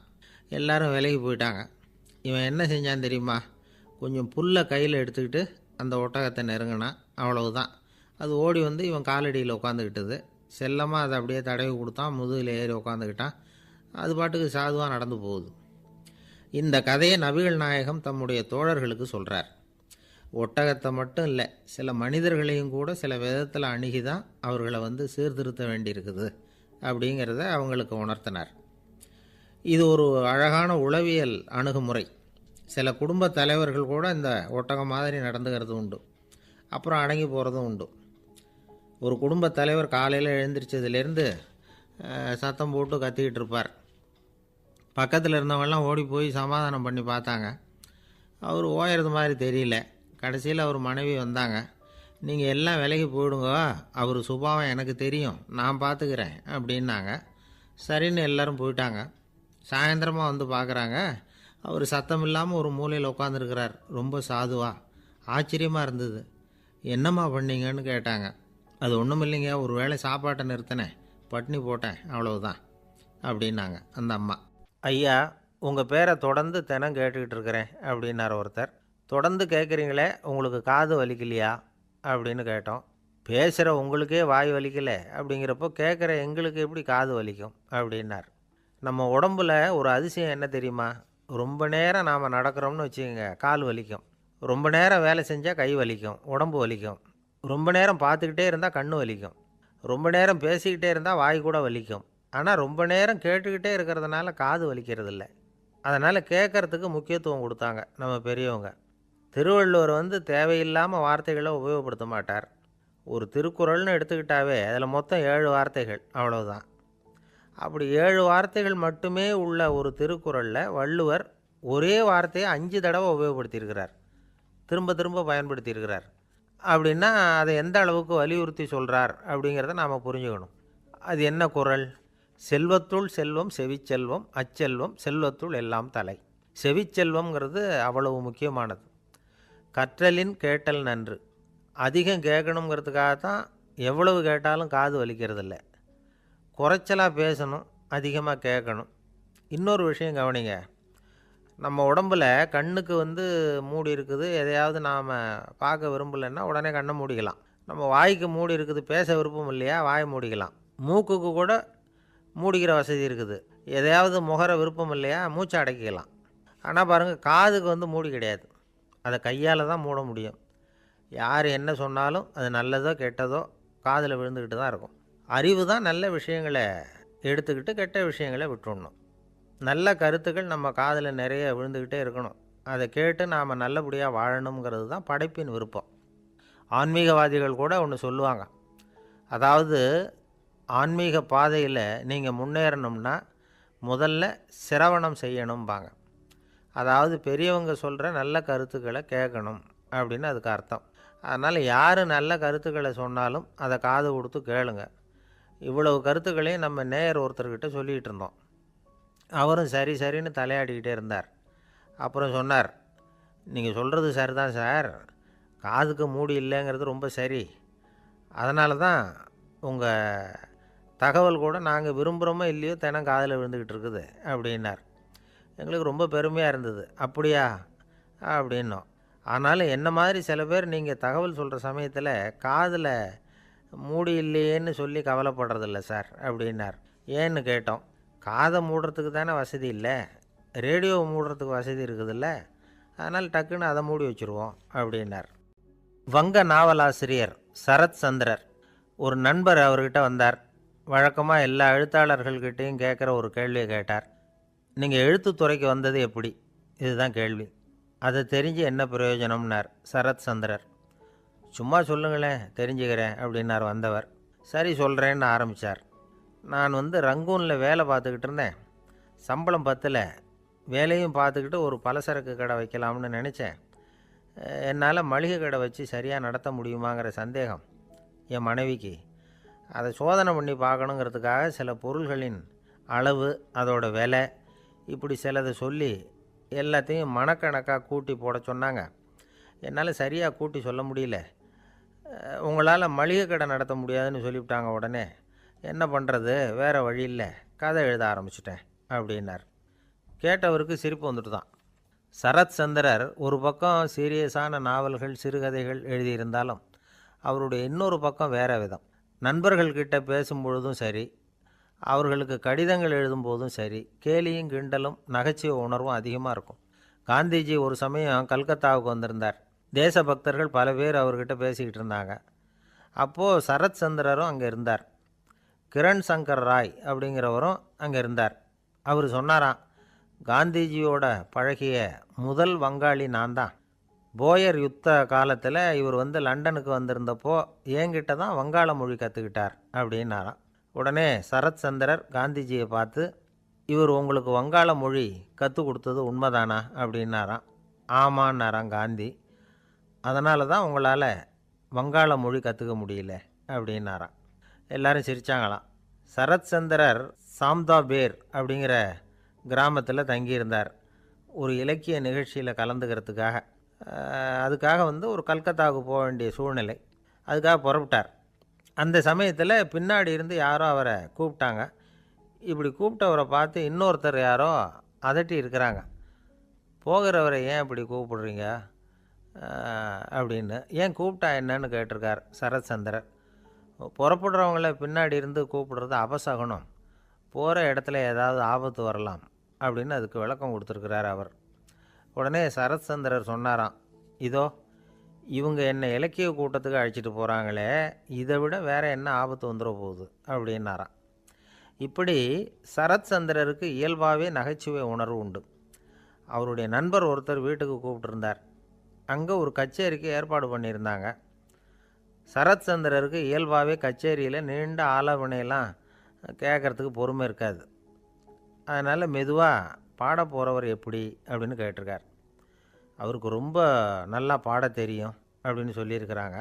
எல்லோரும் விலகி போயிட்டாங்க. இவன் என்ன செஞ்சான் தெரியுமா? கொஞ்சம் புல்லை கையில் எடுத்துக்கிட்டு அந்த ஒட்டகத்தை நெருங்கினான். அவ்வளவுதான். அது ஓடி இவன் காலடியில் உட்காந்துக்கிட்டது. செல்லமாக அதை அப்படியே தடவி கொடுத்தான். முதுகில் ஏறி உட்காந்துக்கிட்டான். அது பாட்டுக்கு சாதுவாக நடந்து போகுது. இந்த கதையை நபிகள் நாயகம் தம்முடைய தோழர்களுக்கு சொல்கிறார். ஒட்டகத்தை மட்டும் இல்லை, சில மனிதர்களையும் கூட சில விதத்தில் அணுகி தான் அவர்களை சீர்திருத்த வேண்டியிருக்குது அப்படிங்கிறத அவங்களுக்கு உணர்த்தினார். இது ஒரு அழகான உளவியல் அணுகுமுறை. சில குடும்ப தலைவர்கள் கூட இந்த ஒட்டகம் மாதிரி நடந்துக்கிறது உண்டு. அப்புறம் அடங்கி போகிறதும் உண்டு. ஒரு குடும்ப தலைவர் காலையில் எழுந்திரிச்சதுலேருந்து சத்தம் போட்டு கத்திக்கிட்டு இருப்பார். பக்கத்தில் இருந்தவங்கெல்லாம் ஓடி போய் சமாதானம் பண்ணி பார்த்தாங்க. அவர் ஓயறது மாதிரி தெரியல. கடைசியில் அவர் மனைவி வந்தாங்க. நீங்கள் எல்லாம் விலகி போயிடுங்க, அவர் சுபாவம் எனக்கு தெரியும், நான் பார்த்துக்கிறேன் அப்படின்னாங்க. சரின்னு எல்லோரும் போயிட்டாங்க. சாயந்தரமாக வந்து பார்க்குறாங்க, அவர் சத்தம் இல்லாமல் ஒரு மூலையில் உட்காந்துருக்கிறார். ரொம்ப சாதுவா. ஆச்சரியமாக இருந்தது. என்னம்மா பண்ணீங்கன்னு கேட்டாங்க. அது ஒன்றும் இல்லைங்க, ஒரு வேளை சாப்பாட்டை நிறுத்தினேன், பட்னி போட்டேன், அவ்வளவுதான் அப்படின்னாங்க அந்த அம்மா. ஐயா, உங்கள் பேரை தொடர்ந்து தினம் கேட்டுக்கிட்டு இருக்கிறேன் அப்படின்னார் ஒருத்தர். தொடர்ந்து கேட்குறீங்களே, உங்களுக்கு காது வலிக்கலையா அப்படின்னு கேட்டோம். பேசுகிற உங்களுக்கே வாய் வலிக்கலை அப்படிங்கிறப்போ கேட்குற எங்களுக்கு எப்படி காது வலிக்கும் அப்படின்னார். நம்ம உடம்புல ஒரு அதிசயம் என்ன தெரியுமா? ரொம்ப நேரம் நாம் நடக்கிறோம்னு வச்சுக்கோங்க, கால் வலிக்கும். ரொம்ப நேரம் வேலை செஞ்சால் கை வலிக்கும், உடம்பு வலிக்கும். ரொம்ப நேரம் பார்த்துக்கிட்டே இருந்தால் கண் வலிக்கும். ரொம்ப நேரம் பேசிக்கிட்டே இருந்தால் வாய் கூட வலிக்கும். ஆனால் ரொம்ப நேரம் கேட்டுக்கிட்டே இருக்கிறதுனால காது வலிக்கிறது இல்லை. அதனால் கேட்குறதுக்கு முக்கியத்துவம் கொடுத்தாங்க நம்ம பெரியவங்க. திருவள்ளுவர் தேவையில்லாமல் வார்த்தைகளை உபயோகப்படுத்த மாட்டார். ஒரு திருக்குறள்னு எடுத்துக்கிட்டாவே அதில் மொத்தம் 7 வார்த்தைகள், அவ்வளவுதான். அப்படி 7 வார்த்தைகள் மட்டுமே உள்ள ஒரு திருக்குறளில் வள்ளுவர் ஒரே வார்த்தையை 5 தடவை உபயோகப்படுத்தியிருக்கிறார், திரும்ப திரும்ப பயன்படுத்தியிருக்கிறார். அப்படின்னா அதை எந்த அளவுக்கு வலியுறுத்தி சொல்கிறார் அப்படிங்கிறத நாம் புரிஞ்சுக்கணும். அது என்ன குறள்? செல்வத்துள் செல்வம் செவிச்செல்வம், அச்செல்வம் செல்வத்துள் எல்லாம் தலை. செவிச்செல்வம்ங்கிறது அவ்வளவு முக்கியமானது. கற்றலின் கேட்டல் நன்று. அதிகம் கேட்கணுங்கிறதுக்காக தான் எவ்வளவு கேட்டாலும் காது வலிக்கிறதில்ல. குறைச்சலாக பேசணும், அதிகமாக கேட்கணும். இன்னொரு விஷயம் கவனிங்க. நம்ம உடம்பில் கண்ணுக்கு மூடி இருக்குது, எதையாவது நாம் பார்க்க விரும்பலைன்னா உடனே கண்ணை மூடிக்கலாம். நம்ம வாய்க்கு மூடி இருக்குது, பேச விருப்பம் இல்லையா, வாயை மூடிக்கலாம். மூக்குக்கு கூட மூடிக்கிற வசதி இருக்குது, எதையாவது முகர விருப்பம் இல்லையா, மூச்சை அடக்கிக்கலாம். ஆனால் பாருங்கள், காதுக்கு மூடி கிடையாது. அதை கையால் தான் மூட முடியும். யார் என்ன சொன்னாலும் அது நல்லதோ கெட்டதோ காதில் விழுந்துக்கிட்டு தான் இருக்கும். அறிவு தான் நல்ல விஷயங்களை எடுத்துக்கிட்டு கெட்ட விஷயங்களை விட்டுடணும். நல்ல கருத்துக்கள் நம்ம காதில் நிறைய விழுந்துக்கிட்டே இருக்கணும். அதை கேட்டு நாம் நல்லபடியாக வாழணுங்கிறது தான் படைப்பின் விருப்பம். ஆன்மீகவாதிகள் கூட ஒன்று சொல்லுவாங்க. அதாவது, ஆன்மீக பாதையில் நீங்கள் முன்னேறணும்னா முதல்ல சிரவணம் செய்யணும்பாங்க. அதாவது பெரியவங்க சொல்கிற நல்ல கருத்துக்களை கேட்கணும் அப்படின்னு அதுக்கு அர்த்தம். அதனால் யார் நல்ல கருத்துக்களை சொன்னாலும் அதை காது கொடுத்து கேளுங்க. இவ்வளவு கருத்துக்களையும் நம்ம நேயர் ஒருத்தர்கிட்ட சொல்லிகிட்டு இருந்தோம். அவரும் சரி சரின்னு தலையாடிக்கிட்டே இருந்தார். அப்புறம் சொன்னார், நீங்கள் சொல்கிறது சரிதான் சார், காதுக்கு மூடி இல்லைங்கிறது ரொம்ப சரி. அதனால தான் உங்கள் தகவல் கூட நாங்கள் விரும்புகிறோமோ இல்லையோ தினம் காதில் விழுந்துக்கிட்டு இருக்குது அப்படின்னார். எங்களுக்கு ரொம்ப பெருமையாக இருந்தது. அப்படியா அப்படின்னோம். ஆனாலும் என்ன மாதிரி சில பேர் நீங்கள் தகவல் சொல்கிற சமயத்தில் காதில் மூடி இல்லையேன்னு சொல்லி கவலைப்படுறதில்ல சார் அப்படின்னார். ஏன்னு கேட்டோம். காதை மூடுறதுக்கு தானே வசதி இல்லை, ரேடியோவை மூடுறதுக்கு வசதி இருக்குதுல்ல, அதனால் டக்குன்னு அதை மூடி வச்சுருவோம் அப்படின்னார். வங்க நாவலாசிரியர் சரத் சந்திரர் ஒரு நண்பர் அவர்கிட்ட வந்தார். வழக்கமாக எல்லா எழுத்தாளர்கள்கிட்டையும் கேட்குற ஒரு கேள்வியை கேட்டார். நீங்கள் எழுத்துத்துறைக்கு வந்தது எப்படி? இதுதான் கேள்வி. அதை தெரிஞ்சு என்ன பிரயோஜனம்னார் சரத் சந்திரர். சும்மா சொல்லுங்களேன், தெரிஞ்சுக்கிறேன் அப்படின்னார் வந்தவர். சரி சொல்கிறேன்னு ஆரம்பித்தார். நான் ரங்கூனில் வேலை பார்த்துக்கிட்டு இருந்தேன். சம்பளம் பத்தலை. வேலையும் பார்த்துக்கிட்டு ஒரு பலசரக்கு கடை வைக்கலாம்னு நினச்சேன். என்னால் மளிகை கடை வச்சு சரியாக நடத்த முடியுமாங்கிற சந்தேகம் என் மனைவிக்கு. அதை சோதனை பண்ணி பார்க்கணுங்கிறதுக்காக சில பொருள்களின் அளவு, அதோட விலை, இப்படி சிலதை சொல்லி எல்லாத்தையும் மனக்கணக்காக கூட்டி போட சொன்னாங்க. என்னால் சரியாக கூட்டி சொல்ல முடியல. உங்களால் மளிகை கடை நடத்த முடியாதுன்னு சொல்லிவிட்டாங்க. உடனே என்ன பண்ணுறது, வேறு வழி இல்லை, கதை எழுத ஆரம்பிச்சிட்டேன் அப்படின்னார். கேட்டவருக்கு சிரிப்பு வந்துட்டு தான். சரத் சந்திரர் ஒரு பக்கம் சீரியஸான நாவல்கள், சிறுகதைகள் எழுதியிருந்தாலும் அவருடைய இன்னொரு பக்கம் வேறு விதம். நண்பர்கள்கிட்ட பேசும்பொழுதும் சரி, அவர்களுக்கு கடிதங்கள் எழுதும்போதும் சரி, கேலியும் கிண்டலும் நகைச்சுவை உணர்வும் அதிகமாக இருக்கும். காந்திஜி ஒரு சமயம் கல்கத்தாவுக்கு வந்திருந்தார். தேசபக்தர்கள் பல பேர் அவர்கிட்ட பேசிக்கிட்டு இருந்தாங்க. அப்போது சரத் சந்திரரும் அங்கே இருந்தார். கிரண் சங்கர் ராய் அப்படிங்கிறவரும் அங்கே இருந்தார். அவர் சொன்னாராம், காந்திஜியோட பழகிய முதல் வங்காளி நான் தான். போயர் யுத்த காலத்தில் இவர் வந்து லண்டனுக்கு வந்திருந்தப்போ என்கிட்ட தான் வங்காள மொழி கற்றுக்கிட்டார் அப்படின்னாராம். உடனே சரத் சந்திரர் காந்திஜியை பார்த்து, இவர் உங்களுக்கு வங்காள மொழி கற்றுக் கொடுத்தது உண்மைதானா அப்படின்னாராம். ஆமான்னாராம் காந்தி. அதனால தான் உங்களால் வங்காள மொழி கற்றுக்க முடியல அப்படின்னாராம். எல்லாரும் சிரித்தாங்களாம். சரத் சந்திரர் சாம்தாபேர் அப்படிங்கிற கிராமத்தில் தங்கியிருந்தார் ஒரு இலக்கிய நிகழ்ச்சியில் கலந்துக்கிறதுக்காக. அதுக்காக வந்து ஒரு கல்கத்தாவுக்கு போக வேண்டிய சூழ்நிலை. அதுக்காக புறப்பட்டார். அந்த சமயத்தில் பின்னாடி இருந்து யாரோ அவரை கூப்பிட்டாங்க. இப்படி கூப்பிட்டவரை பார்த்து இன்னொருத்தர் யாரோ அதட்டி இருக்கிறாங்க. போகிறவரை ஏன் இப்படி கூப்பிடுறீங்க அப்படின்னு. ஏன் கூப்பிட்டா என்னன்னு கேட்டிருக்கார் சரத் சந்திரர். புறப்படுறவங்கள பின்னாடி இருந்து கூப்பிடுறது அபசகுனம், போகிற இடத்துல ஏதாவது ஆபத்து வரலாம் அப்படின்னு அதுக்கு விளக்கம் கொடுத்துருக்கிறார் அவர். உடனே சரத் சந்திரர் சொன்னாராம், இதோ இவங்க என்னை இலக்கிய கூட்டத்துக்கு அழைச்சிட்டு போகிறாங்களே, இதை விட வேறு என்ன ஆபத்து வந்துட போகுது அப்படின்னாராம். இப்படி சரத் சந்திரருக்கு இயல்பாகவே நகைச்சுவை உணர்வு உண்டு. அவருடைய நண்பர் ஒருத்தர் வீட்டுக்கு கூப்பிட்டுருந்தார். அங்கே ஒரு கச்சேரிக்கு ஏற்பாடு பண்ணியிருந்தாங்க. சரத் சந்திரருக்கு இயல்பாகவே கச்சேரியில் நீண்ட ஆலோசனையெல்லாம் கேட்குறதுக்கு பொறுமை இருக்காது. அதனால் மெதுவாக பாட போகிறவர் எப்படி அப்படின்னு கேட்டிருக்கார். அவருக்கு ரொம்ப நல்லா பாட தெரியும் அப்படின்னு சொல்லியிருக்கிறாங்க.